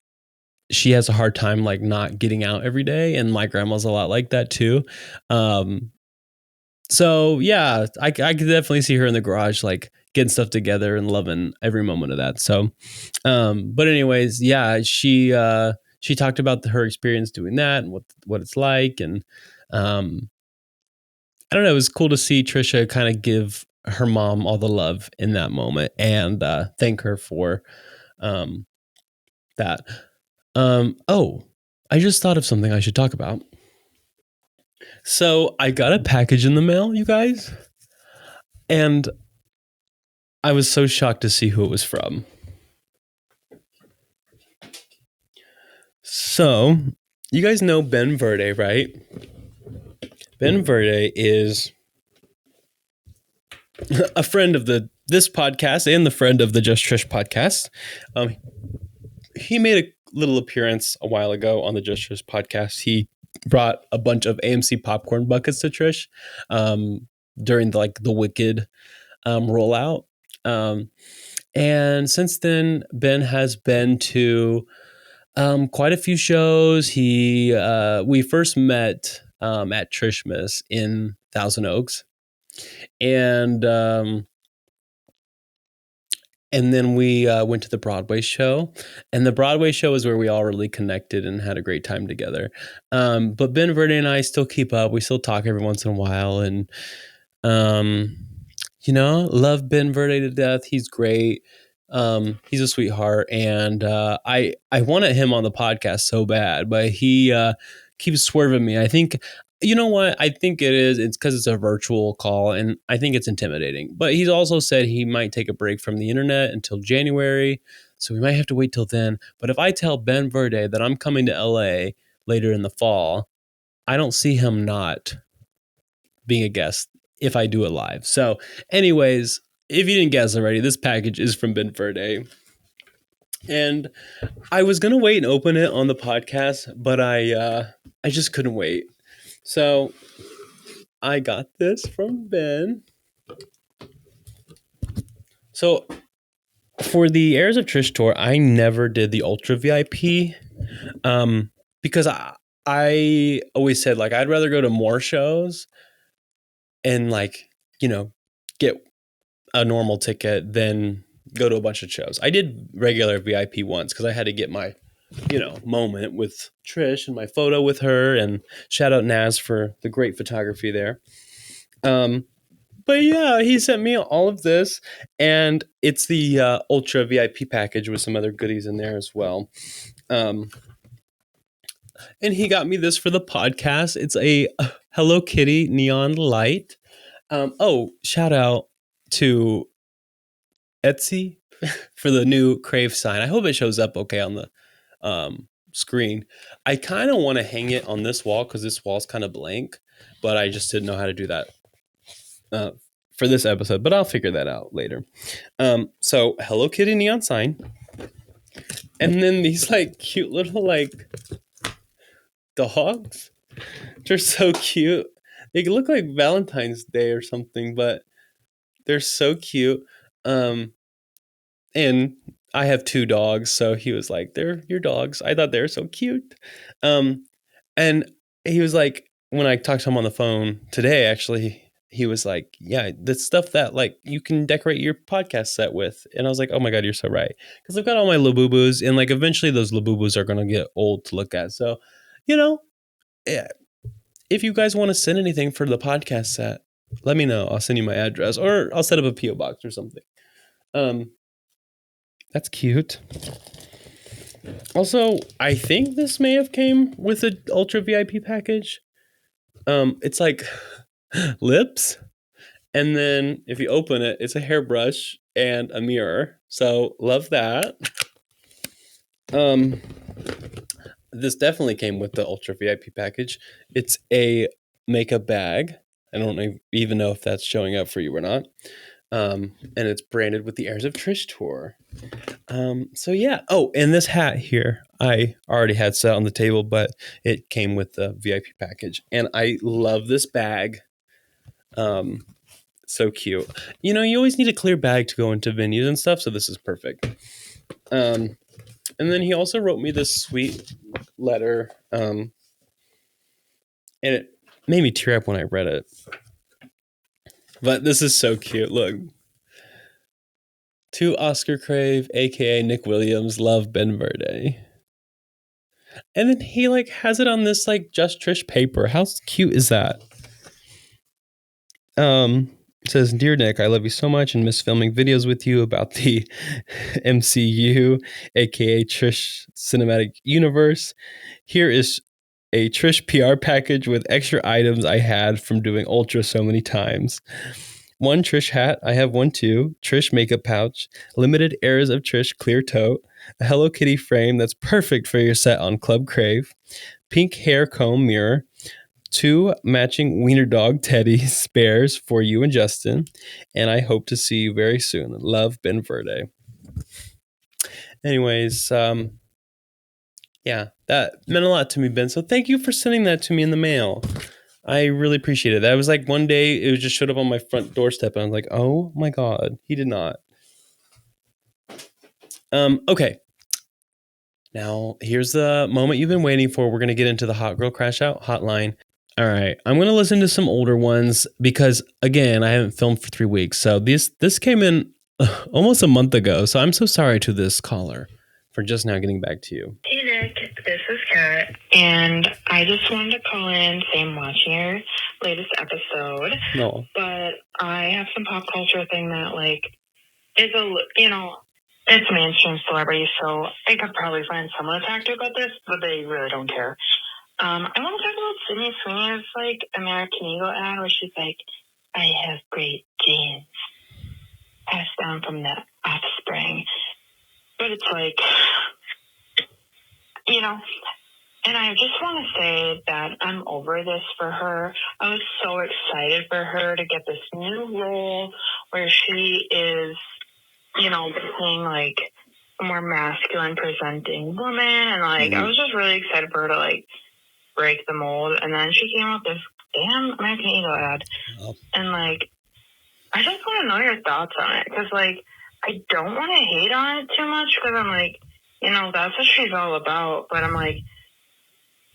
she has a hard time like not getting out every day, and my grandma's a lot like that too. So yeah, I could definitely see her in the garage like getting stuff together and loving every moment of that. So but anyways, yeah, she talked about her experience doing that and what it's like. And I don't know, it was cool to see Trisha kind of give her mom all the love in that moment and thank her for that. Oh, I just thought of something I should talk about. So I got a package in the mail, you guys, and I was so shocked to see who it was from. So, you guys know Ben Verde, right? Ben Verde is a friend of this podcast and the friend of the Just Trish podcast. He made a little appearance a while ago on the Just Trish podcast. He brought a bunch of AMC popcorn buckets to Trish during the Wicked rollout. And since then, Ben has been to quite a few shows. We first met at Trishmas in Thousand Oaks, and then we went to the Broadway show, and the Broadway show is where we all really connected and had a great time together. But Ben Verde and I still keep up. We still talk every once in a while, and love Ben Verde to death. He's great. He's a sweetheart, and I wanted him on the podcast so bad, but he keeps swerving me. I think, you know what? I think it's because it's a virtual call, and I think it's intimidating. But he's also said he might take a break from the internet until January, so we might have to wait till then. But if I tell Ben Verde that I'm coming to LA later in the fall, I don't see him not being a guest if I do it live. So anyways, if you didn't guess already, this package is from Ben Verde. And I was going to wait and open it on the podcast, but I just couldn't wait. So I got this from Ben. So for the Heirs of Trish tour, I never did the Ultra VIP because I always said, I'd rather go to more shows and get a normal ticket than go to a bunch of shows. I did regular VIP once because I had to get my moment with Trish and my photo with her, and shout out Naz for the great photography there. But yeah, he sent me all of this, and it's the Ultra VIP package with some other goodies in there as well. And he got me this for the podcast. It's a Hello Kitty neon light. Shout out to Etsy for the new Crave sign. I hope it shows up okay on the screen. I kind of want to hang it on this wall because this wall's kind of blank, but I just didn't know how to do that for this episode, but I'll figure that out later. So Hello Kitty neon sign, and then these cute little dogs. They're so cute. They look like Valentine's Day or something, but they're so cute. And I have 2 dogs, so he was like, "They're your dogs." I thought they were so cute. And he was like, when I talked to him on the phone today, actually, he was like, "Yeah, the stuff that you can decorate your podcast set with." And I was like, "Oh my God, you're so right." Because I've got all my Labubus, and eventually those Labubus are gonna get old to look at. So, yeah, if you guys want to send anything for the podcast set, let me know. I'll send you my address, or I'll set up a PO box or something. That's cute. Also, I think this may have came with an Ultra VIP package. It's lips, and then if you open it, it's a hairbrush and a mirror. So love that. This definitely came with the Ultra VIP package. It's a makeup bag. I don't even know if that's showing up for you or not. And it's branded with the Heirs of Trish tour. So yeah. Oh, and this hat here, I already had set on the table, but it came with the VIP package. And I love this bag. So cute. You always need a clear bag to go into venues and stuff, so this is perfect. And then he also wrote me this sweet letter. And it made me tear up when I read it. But this is so cute. Look. To Oscar Crave, aka Nick Williams, love Ben Verde. And then he has it on this Just Trish paper. How cute is that? It says, "Dear Nick, I love you so much and miss filming videos with you about the MCU, aka Trish Cinematic Universe. Here is a Trish PR package with extra items I had from doing Ultra so many times. one Trish hat. I have one too. Trish makeup pouch. Limited eras of Trish clear tote. A Hello Kitty frame that's perfect for your set on Club Crave. Pink hair comb mirror. 2 matching wiener dog teddy spares for you and Justin. And I hope to see you very soon. Love, Ben Verde. Anyways, yeah, that meant a lot to me, Ben. So thank you for sending that to me in the mail. I really appreciate it. That was like one day it just showed up on my front doorstep and I was like, oh my God, he did not. Okay. Now here's the moment you've been waiting for. We're going to get into the Hot Girl Crashout Hotline. All right. I'm going to listen to some older ones because again, I haven't filmed for 3 weeks. So this came in almost a month ago. So I'm so sorry to this caller for just now getting back to you. Hey Nick, this is Kat, and I just wanted to call in, say I'm watching your latest episode, No. but I have some pop culture thing that, like, is it's mainstream celebrity, so I could probably find someone to talk to about this, but they really don't care. I want to talk about Sydney Sweeney's, like, American Eagle ad where she's like, I have great genes, passed down from the offspring. But it's like, and I just want to say that I'm over this for her. I was so excited for her to get this new role where she is, being like a more masculine presenting woman. And like, I was just really excited for her to like break the mold. And then she came out with this damn American Eagle ad. Oh. And like, I just want to know your thoughts on it. Cause like, I don't want to hate on it too much because I'm like, that's what she's all about. But I'm like,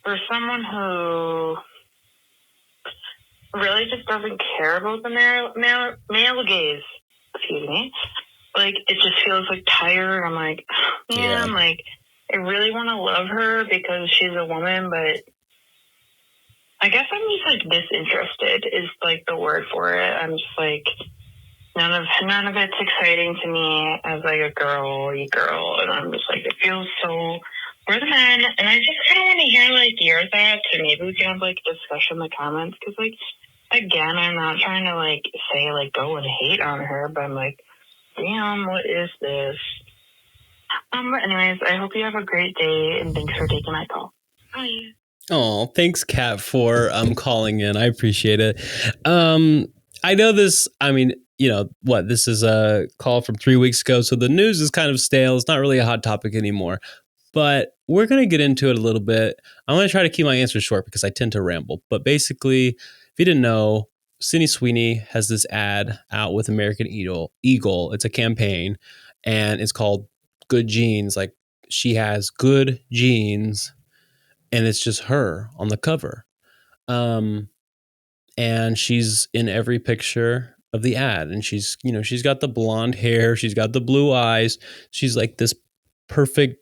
for someone who really just doesn't care about the male gaze, excuse me, like, it just feels like tired. I'm like, Yeah. I'm like, I really want to love her because she's a woman, but I guess I'm just like disinterested is like the word for it. I'm just like, none of it's exciting to me as like a girly girl, and I'm just like, it feels so for the men, and I just kind of want to hear like your thoughts, and maybe we can have like a discussion in the comments, because like, again, I'm not trying to like say like go and hate on her, but I'm like, damn, what is this? But anyways, I hope you have a great day, and thanks for taking my call. Bye. Oh, thanks, Kat, for calling in. I appreciate it. I know this. I mean, this is a call from 3 weeks ago, so the news is kind of stale. It's not really a hot topic anymore. But we're going to get into it a little bit. I'm going to try to keep my answers short because I tend to ramble. But basically, if you didn't know, Sydney Sweeney has this ad out with American Eagle. It's a campaign, and it's called Good Genes. Like, she has good genes, and it's just her on the cover. And she's in every picture of the ad, and she's got the blonde hair, she's got the blue eyes, she's like this perfect,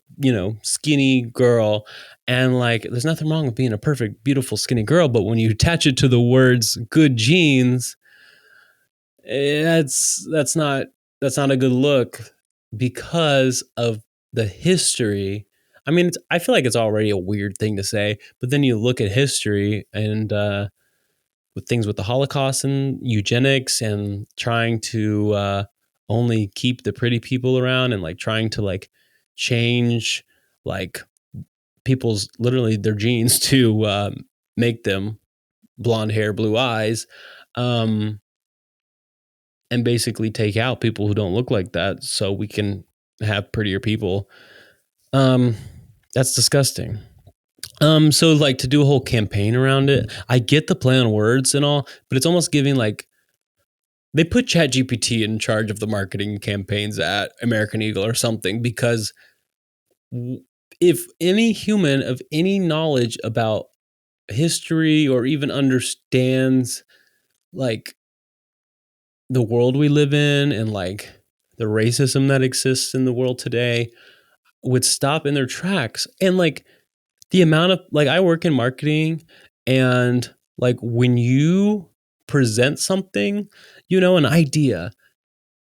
skinny girl. And like, there's nothing wrong with being a perfect, beautiful, skinny girl, but when you attach it to the words good genes, that's not a good look because of the history. I mean, I feel like it's already a weird thing to say, but then you look at history and with things with the Holocaust and eugenics and trying to only keep the pretty people around and like trying to like change like people's literally their genes to make them blonde hair, blue eyes, and basically take out people who don't look like that so we can have prettier people. That's disgusting. So like to do a whole campaign around it, I get the play on words and all, but it's almost giving like they put ChatGPT in charge of the marketing campaigns at American Eagle or something, because if any human of any knowledge about history or even understands like the world we live in and like the racism that exists in the world today would stop in their tracks. And like the amount of like, I work in marketing, and like when you present something, an idea,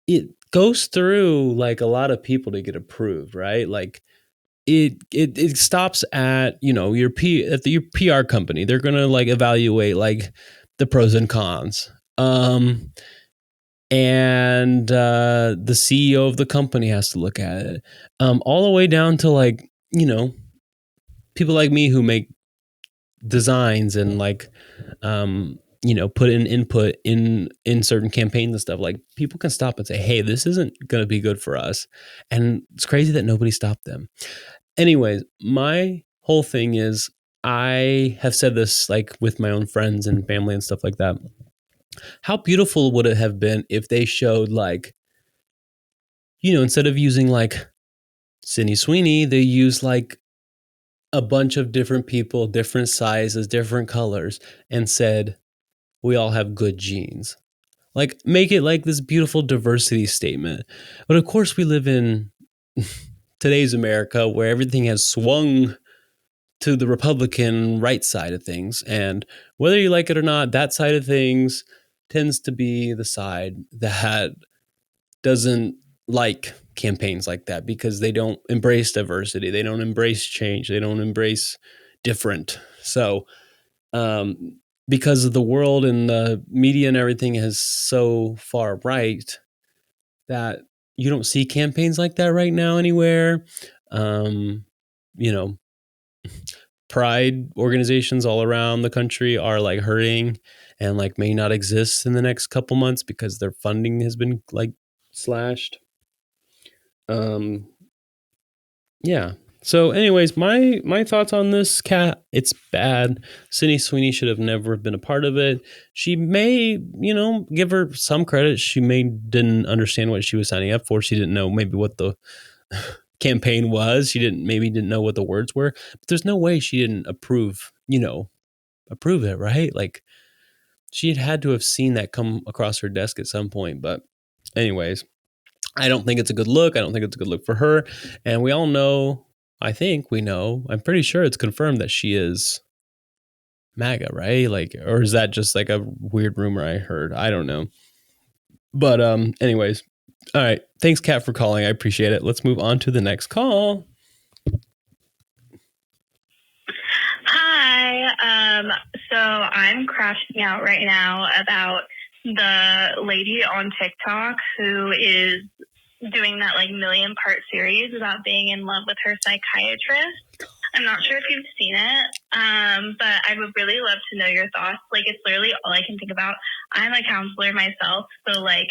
it goes through like a lot of people to get approved, right? Like it stops at, your PR company. They're going to like evaluate like the pros and cons. and the CEO of the company has to look at it, all the way down to like, you know, people like me who make designs and like, you know, put in input in certain campaigns and stuff. Like, people can stop and say, hey, this isn't going to be good for us. And it's crazy that nobody stopped them. Anyways, my whole thing is, I have said this like with my own friends and family and stuff like that. How beautiful would it have been if they showed like, you know, instead of using like Sydney Sweeney, they use like a bunch of different people, different sizes, different colors, and said, we all have good genes. Like, make it like this beautiful diversity statement. But of course, we live in today's America where everything has swung to the Republican right side of things. And whether you like it or not, that side of things tends to be the side that doesn't like campaigns like that, because they don't embrace diversity. They don't embrace change. They don't embrace different. So, because of the world and the media and everything is so far right, that you don't see campaigns like that right now anywhere. You know, pride organizations all around the country are like hurting and like may not exist in the next couple months because their funding has been like slashed. Yeah. So anyways, my thoughts on this cat, it's bad. Sydney Sweeney should have never been a part of it. She may, you know, give her some credit. She may didn't understand what she was signing up for. She didn't know maybe what the campaign was. She didn't know what the words were. But there's no way she didn't approve it, right? Like, she had to have seen that come across her desk at some point. But anyways, I don't think it's a good look. I don't think it's a good look for her. And we all know, I think we know, I'm pretty sure it's confirmed that she is MAGA, right? Like, or is that just like a weird rumor I heard? I don't know. But anyways, all right. Thanks, Kat, for calling. I appreciate it. Let's move on to the next call. Hi. So I'm crashing out right now about the lady on TikTok who is doing that like million part series about being in love with her psychiatrist. I'm not sure if you've seen it, but I would really love to know your thoughts. Like, it's literally all I can think about. I'm a counselor myself, so like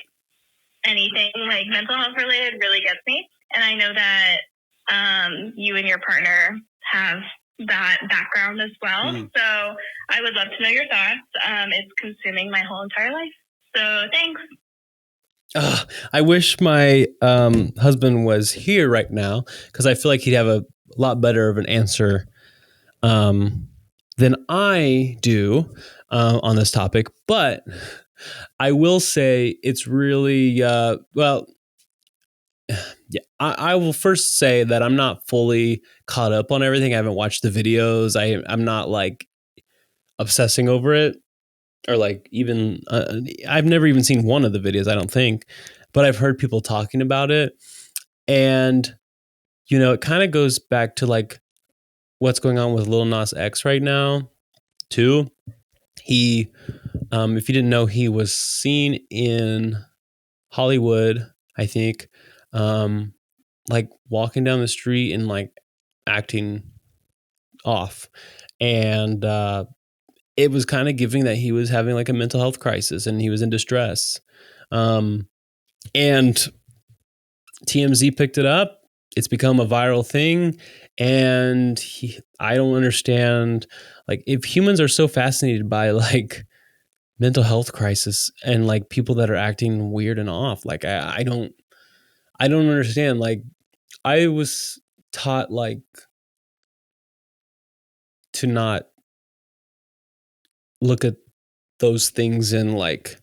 anything like mental health related really gets me. And I know that you and your partner have that background as well. So I would love to know your thoughts. It's consuming my whole entire life. So thanks. I wish my husband was here right now, because I feel like he'd have a lot better of an answer than I do on this topic. But I will say it's really, well, yeah, I will first say that I'm not fully caught up on everything. I haven't watched the videos. I'm not like obsessing over it, or like even I've never even seen one of the videos, I don't think, but I've heard people talking about it. And, you know, it kind of goes back to like what's going on with Lil Nas X right now too. He, if you didn't know, he was seen in Hollywood, I think, like walking down the street and like acting off. And it was kind of giving that he was having like a mental health crisis and he was in distress. And TMZ picked it up. It's become a viral thing. And I don't understand, like, if humans are so fascinated by like mental health crisis and like people that are acting weird and off, like I don't understand. Like, I was taught like to not look at those things and like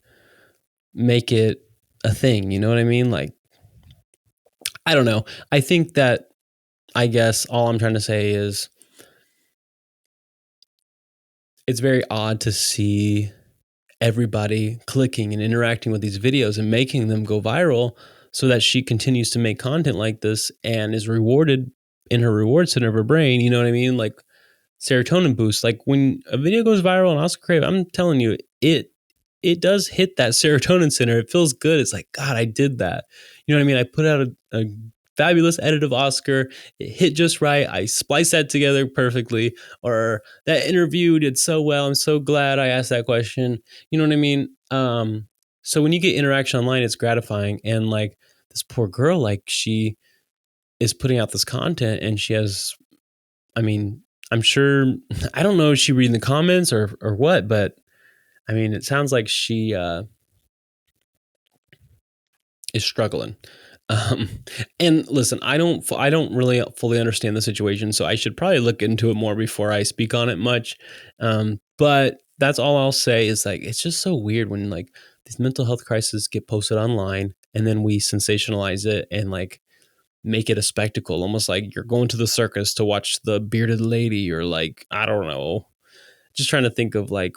make it a thing. You know what I mean? Like, I don't know. I think that, I guess all I'm trying to say is it's very odd to see everybody clicking and interacting with these videos and making them go viral so that she continues to make content like this and is rewarded in her reward center of her brain. You know what I mean? Like serotonin boost. Like when a video goes viral on Oscar Crave, I'm telling you, it it does hit that serotonin center. It feels good. It's like, God, I did that. You know what I mean? I put out a fabulous edit of Oscar. It hit just right. I spliced that together perfectly. Or that interview did so well. I'm so glad I asked that question. You know what I mean? So when you get interaction online, it's gratifying. And like this poor girl, like she is putting out this content and she has, I mean, I'm sure, I don't know if she reading the comments or what, but I mean, it sounds like she is struggling. And listen, I don't really fully understand the situation, so I should probably look into it more before I speak on it much. But that's all I'll say is like, it's just so weird when like these mental health crises get posted online and then we sensationalize it and like make it a spectacle, almost like you're going to the circus to watch the bearded lady or like, I don't know, just trying to think of like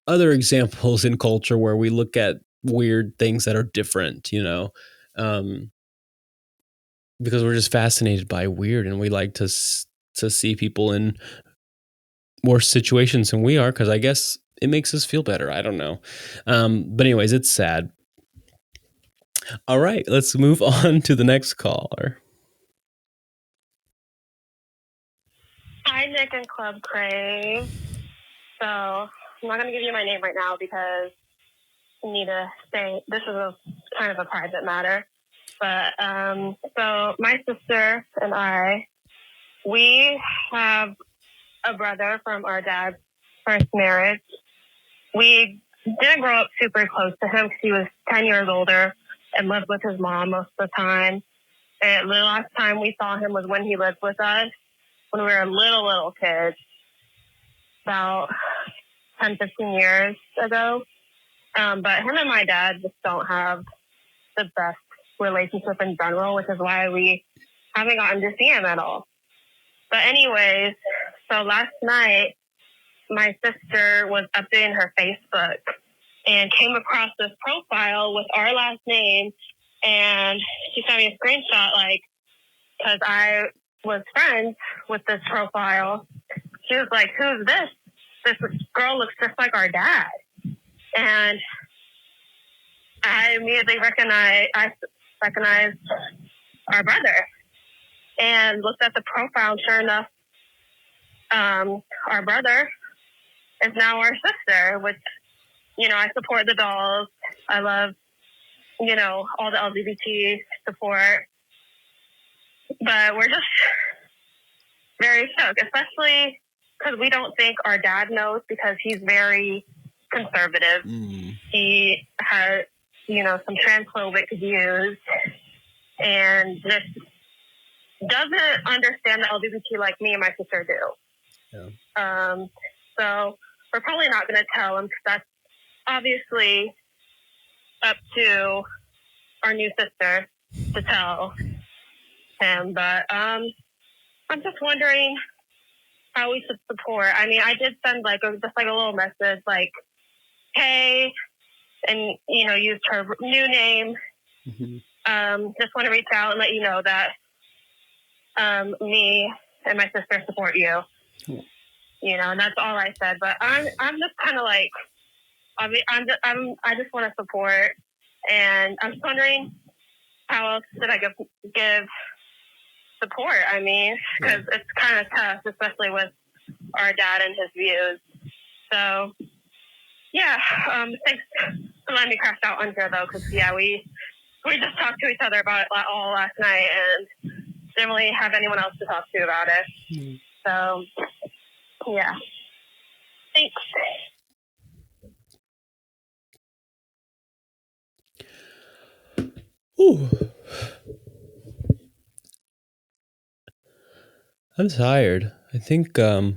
other examples in culture where we look at weird things that are different, you know, because we're just fascinated by weird and we like to see people in worse situations than we are, because I guess it makes us feel better. I don't know. But anyways, it's sad. All right, let's move on to the next caller. Hi, Nick and Club Crave. So I'm not going to give you my name right now because I need to say this is a kind of a private matter. But so my sister and I, we have a brother from our dad's first marriage. We didn't grow up super close to him because he was 10 years older and lived with his mom most of the time. And the last time we saw him was when he lived with us, when we were little kids, about 10, 15 years ago. But him and my dad just don't have the best relationship in general, which is why we haven't gotten to see him at all. But anyways, so last night, my sister was updating her Facebook and came across this profile with our last name, and she sent me a screenshot, like, because I was friends with this profile. She was like, who's this? This girl looks just like our dad. And I immediately recognized our brother and looked at the profile. Sure enough, our brother is now our sister, which, you know, I support the dolls. I love, you know, all the LGBT support. But we're just very shook, especially because we don't think our dad knows because he's very conservative. He has, you know, some transphobic views and just doesn't understand the LGBT like me and my sister do. Yeah. So we're probably not going to tell him because that's obviously up to our new sister to tell him. But I'm just wondering how we should support. I mean, I did send just a little message like, hey, and, you know, used her new name. Just want to reach out and let you know that me and my sister support you. You know, and that's all I said. But I'm just kind of like, I just want to support, and I'm just wondering how else should I give support? I mean, because it's kind of tough, especially with our dad and his views. So, yeah, thanks for letting me crash out on here, though, because, yeah, we just talked to each other about it all last night and didn't really have anyone else to talk to about it. So, yeah. Thanks. Ooh. I'm tired. I think ooh.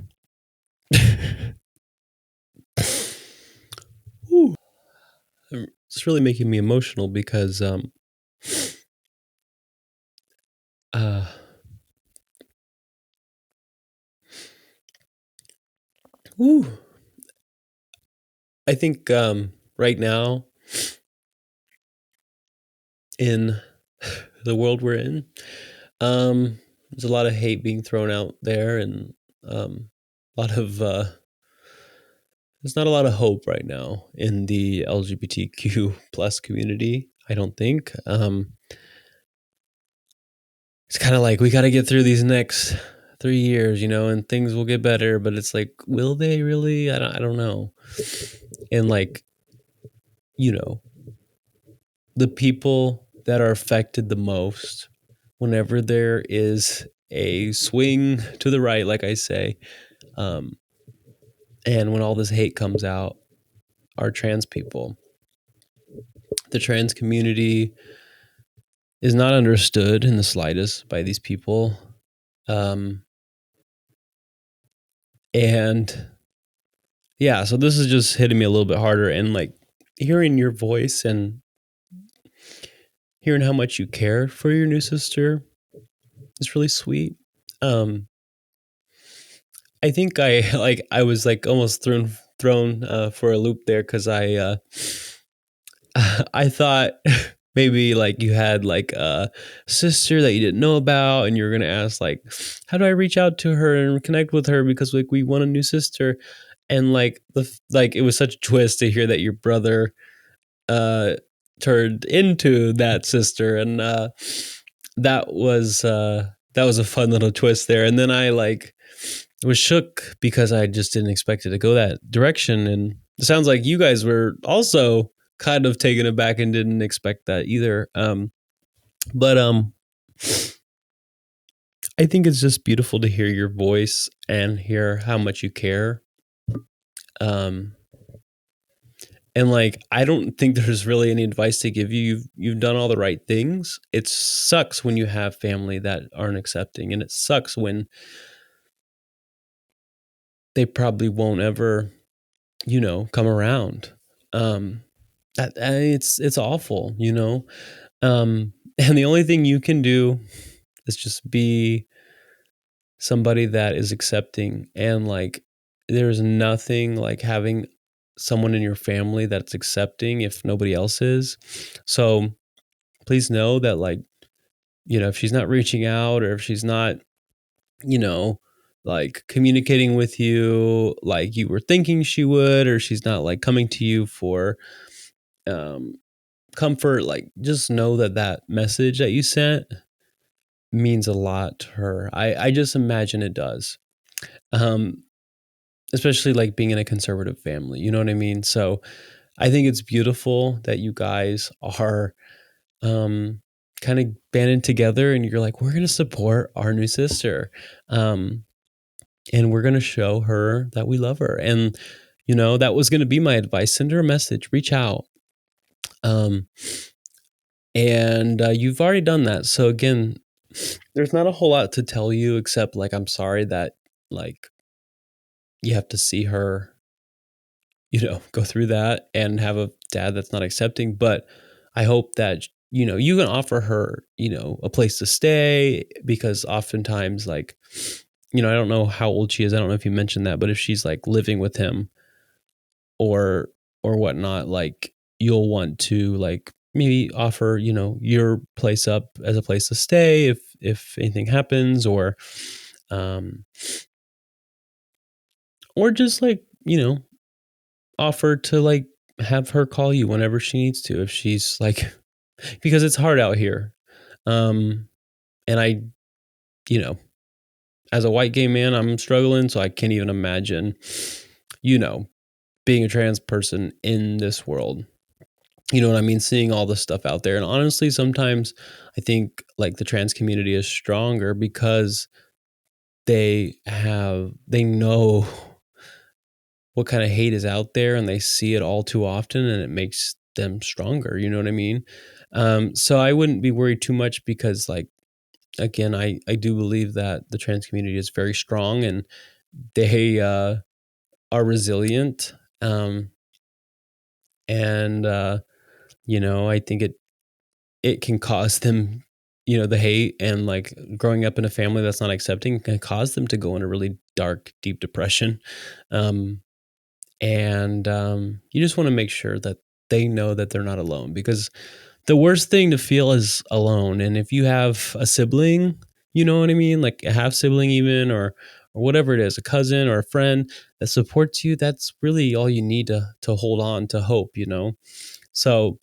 It's really making me emotional because ooh. I think right now in the world we're in, there's a lot of hate being thrown out there and a lot of there's not a lot of hope right now in the LGBTQ plus community. I don't think. It's kind of like we got to get through these next 3 years, and things will get better. But it's like, will they really? I don't know. And like, the people that are affected the most whenever there is a swing to the right, like I say, and when all this hate comes out, are trans people. The trans community is not understood in the slightest by these people. And yeah, so this is just hitting me a little bit harder, and like hearing your voice and hearing how much you care for your new sister is really sweet. I think I was like almost thrown for a loop there, because I thought maybe like you had like a sister that you didn't know about, and you were gonna ask like, how do I reach out to her and connect with her, because like we want a new sister. And like it was such a twist to hear that your brother turned into that sister, and that was a fun little twist there. And then I like was shook because I just didn't expect it to go that direction. And it sounds like you guys were also kind of taken aback and didn't expect that either. But I think it's just beautiful to hear your voice and hear how much you care. And like, I don't think there's really any advice to give you. You've done all the right things. It sucks when you have family that aren't accepting, and it sucks when they probably won't ever, come around. It's awful, and the only thing you can do is just be somebody that is accepting. And like, there's nothing like having someone in your family that's accepting if nobody else is. So please know that like, if she's not reaching out, or if she's not, like communicating with you like you were thinking she would, or she's not like coming to you for comfort, like just know that message that you sent means a lot to her. I just imagine it does. Especially like being in a conservative family, you know what I mean? So I think it's beautiful that you guys are kind of banded together, and you're like, we're going to support our new sister. And we're going to show her that we love her. And, that was going to be my advice. Send her a message, reach out. And you've already done that. So again, there's not a whole lot to tell you except like, I'm sorry that like you have to see her, go through that and have a dad that's not accepting. But I hope that, you can offer her, a place to stay, because oftentimes like, I don't know how old she is. I don't know if you mentioned that, but if she's like living with him or whatnot, like you'll want to like maybe offer, your place up as a place to stay if anything happens, or just like, offer to like have her call you whenever she needs to, if she's like, because it's hard out here. And I, as a white gay man, I'm struggling, so I can't even imagine, being a trans person in this world. You know what I mean? Seeing all the stuff out there. And honestly, sometimes I think like the trans community is stronger because they know what kind of hate is out there, and they see it all too often, and it makes them stronger. You know what I mean? So I wouldn't be worried too much, because like, again, I do believe that the trans community is very strong, and they are resilient. I think it can cause them, the hate, and like growing up in a family that's not accepting can cause them to go in a really dark, deep depression. You just want to make sure that they know that they're not alone, because the worst thing to feel is alone. And if you have a sibling, you know what I mean? Like a half sibling even, or or whatever it is, a cousin or a friend that supports you, that's really all you need to hold on to hope, you know? So,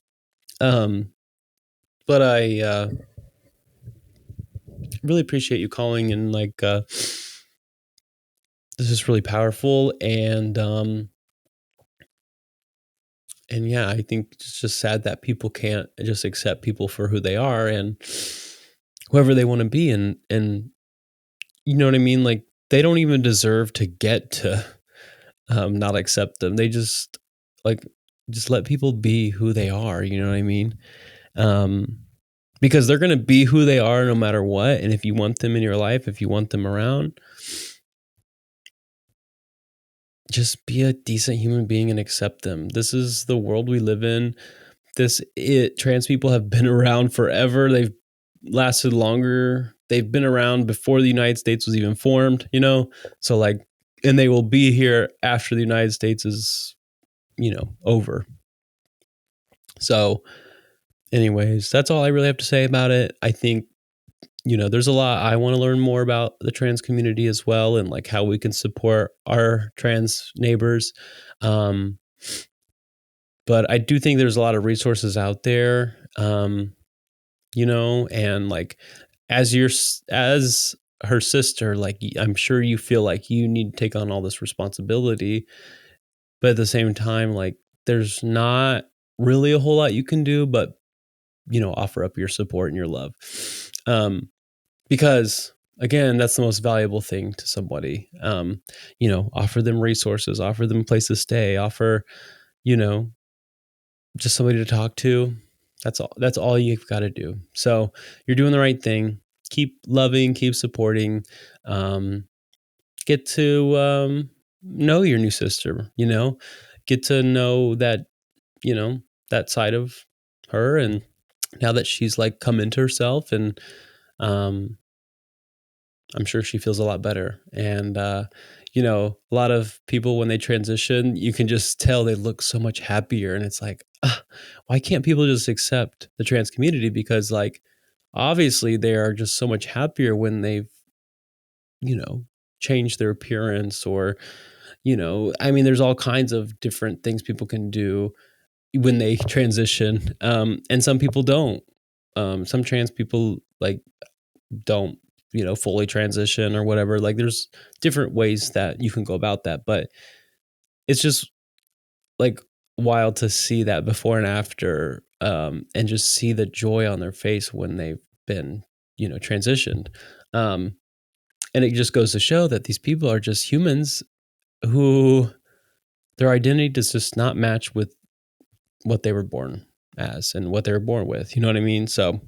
but I really appreciate you calling, and like, this is really powerful. And yeah, I think it's just sad that people can't just accept people for who they are and whoever they want to be. And you know what I mean? Like, they don't even deserve to get to not accept them. They just let people be who they are. You know what I mean? Because they're going to be who they are no matter what. And if you want them in your life, if you want them around, just be a decent human being and accept them. This is the world we live in. Trans people have been around forever. They've lasted longer. They've been around before the United States was even formed, you know? So like, and they will be here after the United States is, you know, over. So anyways, that's all I really have to say about it. I think, you know, there's a lot I want to learn more about the trans community as well, and like how we can support our trans neighbors. But I do think there's a lot of resources out there, you know, and like as her sister, like I'm sure you feel like you need to take on all this responsibility, but at the same time, like there's not really a whole lot you can do, but you know, offer up your support and your love. Because again, that's the most valuable thing to somebody. You know, offer them resources, offer them a place to stay, offer, you know, just somebody to talk to. That's all you've got to do. So you're doing the right thing. Keep loving, keep supporting. Get to know your new sister, you know, get to know that, you know, that side of her. And now that she's like come into herself, and I'm sure she feels a lot better. And, you know, a lot of people, when they transition, you can just tell they look so much happier. And it's like, why can't people just accept the trans community? Because like, obviously they are just so much happier when they've, you know, changed their appearance, or, you know, I mean, there's all kinds of different things people can do when they transition. And some people don't. Some trans people like don't, you know, fully transition or whatever. Like there's different ways that you can go about that, but it's just like wild to see that before and after, and just see the joy on their face when they've been, you know, transitioned. And it just goes to show that these people are just humans who their identity does just not match with what they were born as and what they were born with. You know what I mean? So,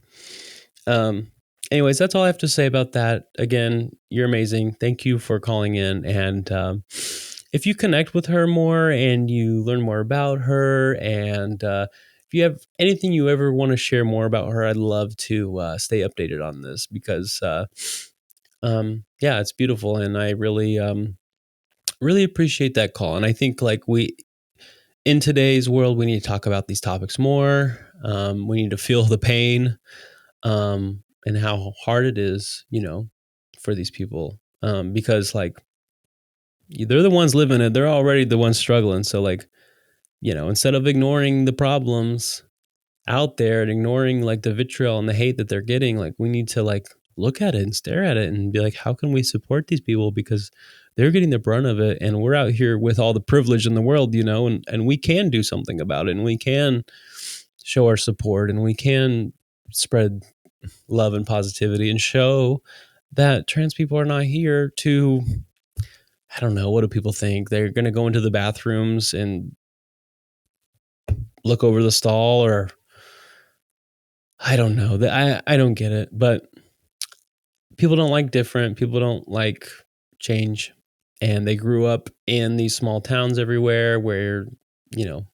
anyways, that's all I have to say about that. Again, you're amazing. Thank you for calling in. And if you connect with her more and you learn more about her, and if you have anything you ever want to share more about her, I'd love to stay updated on this, because yeah, it's beautiful. And I really, really appreciate that call. And I think like in today's world, we need to talk about these topics more. We need to feel the pain, and how hard it is, you know, for these people. Because like, they're the ones living it. They're already the ones struggling. So like, you know, instead of ignoring the problems out there and ignoring like the vitriol and the hate that they're getting, like we need to like look at it and stare at it and be like, how can we support these people? Because they're getting the brunt of it, and we're out here with all the privilege in the world, you know, and we can do something about it, and we can show our support, and we can spread love and positivity, and show that trans people are not here to, I don't know, what do people think? They're going to go into the bathrooms and look over the stall, or I don't know. I don't get it, but people don't like different. People don't like change. And they grew up in these small towns everywhere where, you know,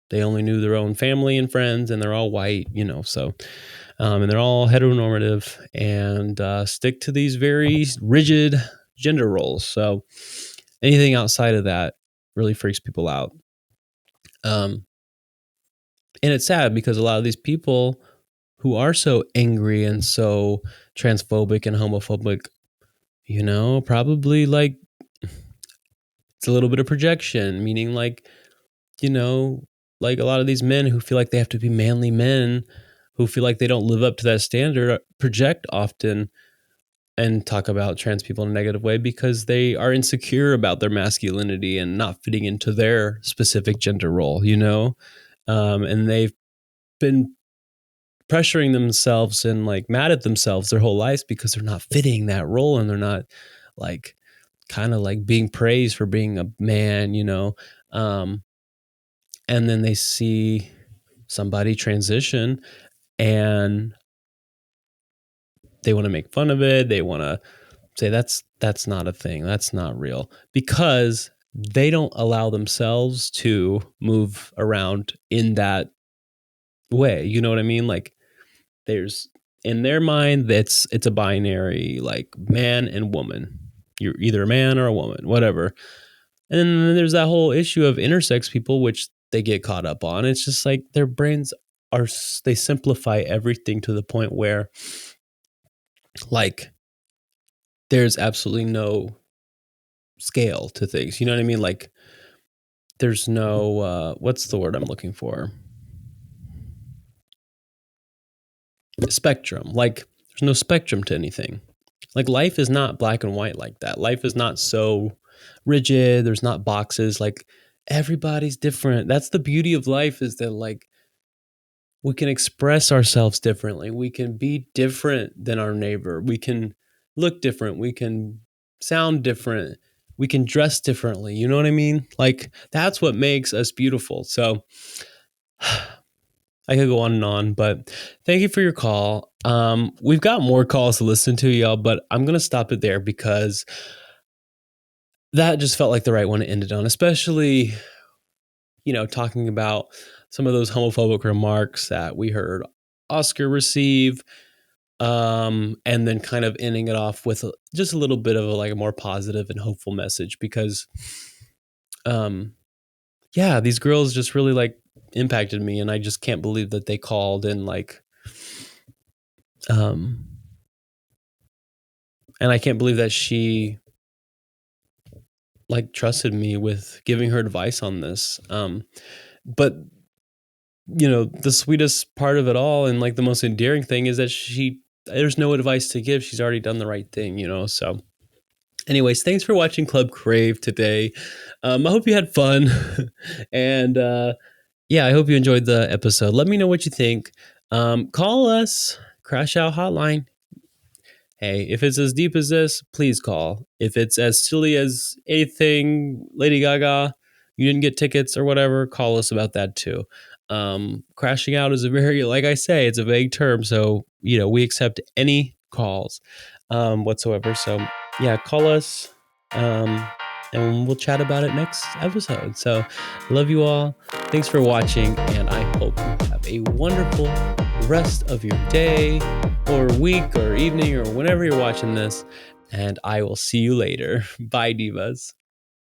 they only knew their own family and friends, and they're all white, you know, so, and they're all heteronormative and stick to these very rigid gender roles. So anything outside of that really freaks people out. And it's sad, because a lot of these people who are so angry and so transphobic and homophobic, probably like it's a little bit of projection, meaning like, like a lot of these men who feel like they have to be manly men, who feel like they don't live up to that standard, project often and talk about trans people in a negative way because they are insecure about their masculinity and not fitting into their specific gender role, and they've been pressuring themselves and like mad at themselves their whole lives because they're not fitting that role and they're not like kind of like being praised for being a man, and then they see somebody transition and they want to make fun of it. They want to say that's not a thing. That's not real because they don't allow themselves to move around in that way. You know what I mean? Like there's in their mind it's a binary, like man and woman. You're either a man or a woman, whatever. And then there's that whole issue of intersex people, which they get caught up on. It's just like their brains they simplify everything to the point where like there's absolutely no scale to things. You know what I mean? Like there's no, what's the word I'm looking for? Spectrum. Like there's no spectrum to anything. Like life is not black and white like that. Life is not so rigid. There's not boxes. Like everybody's different. That's the beauty of life, is that like we can express ourselves differently. We can be different than our neighbor. We can look different. We can sound different. We can dress differently. You know what I mean? Like that's what makes us beautiful. So I could go on and on, but thank you for your call. We've got more calls to listen to, y'all, but I'm going to stop it there because that just felt like the right one to end it on, especially, talking about some of those homophobic remarks that we heard Oscar receive, and then kind of ending it off with just a little bit of a more positive and hopeful message because, these girls just really like impacted me, and I just can't believe that they called and and I can't believe that she trusted me with giving her advice on this. But the sweetest part of it all and the most endearing thing is that there's no advice to give. She's already done the right thing, so anyways, thanks for watching Club Crave today. I hope you had fun and, I hope you enjoyed the episode. Let me know what you think. Call us, Crashout Hotline. Hey, if it's as deep as this, please call. If it's as silly as anything, Lady Gaga, you didn't get tickets or whatever, call us about that too. Crashing out is like I say, it's a vague term. So, we accept any calls whatsoever. So, call us and we'll chat about it next episode. So, love you all. Thanks for watching, and I hope you have a wonderful rest of your day or week or evening or whenever you're watching this, and I will see you later. Bye, divas.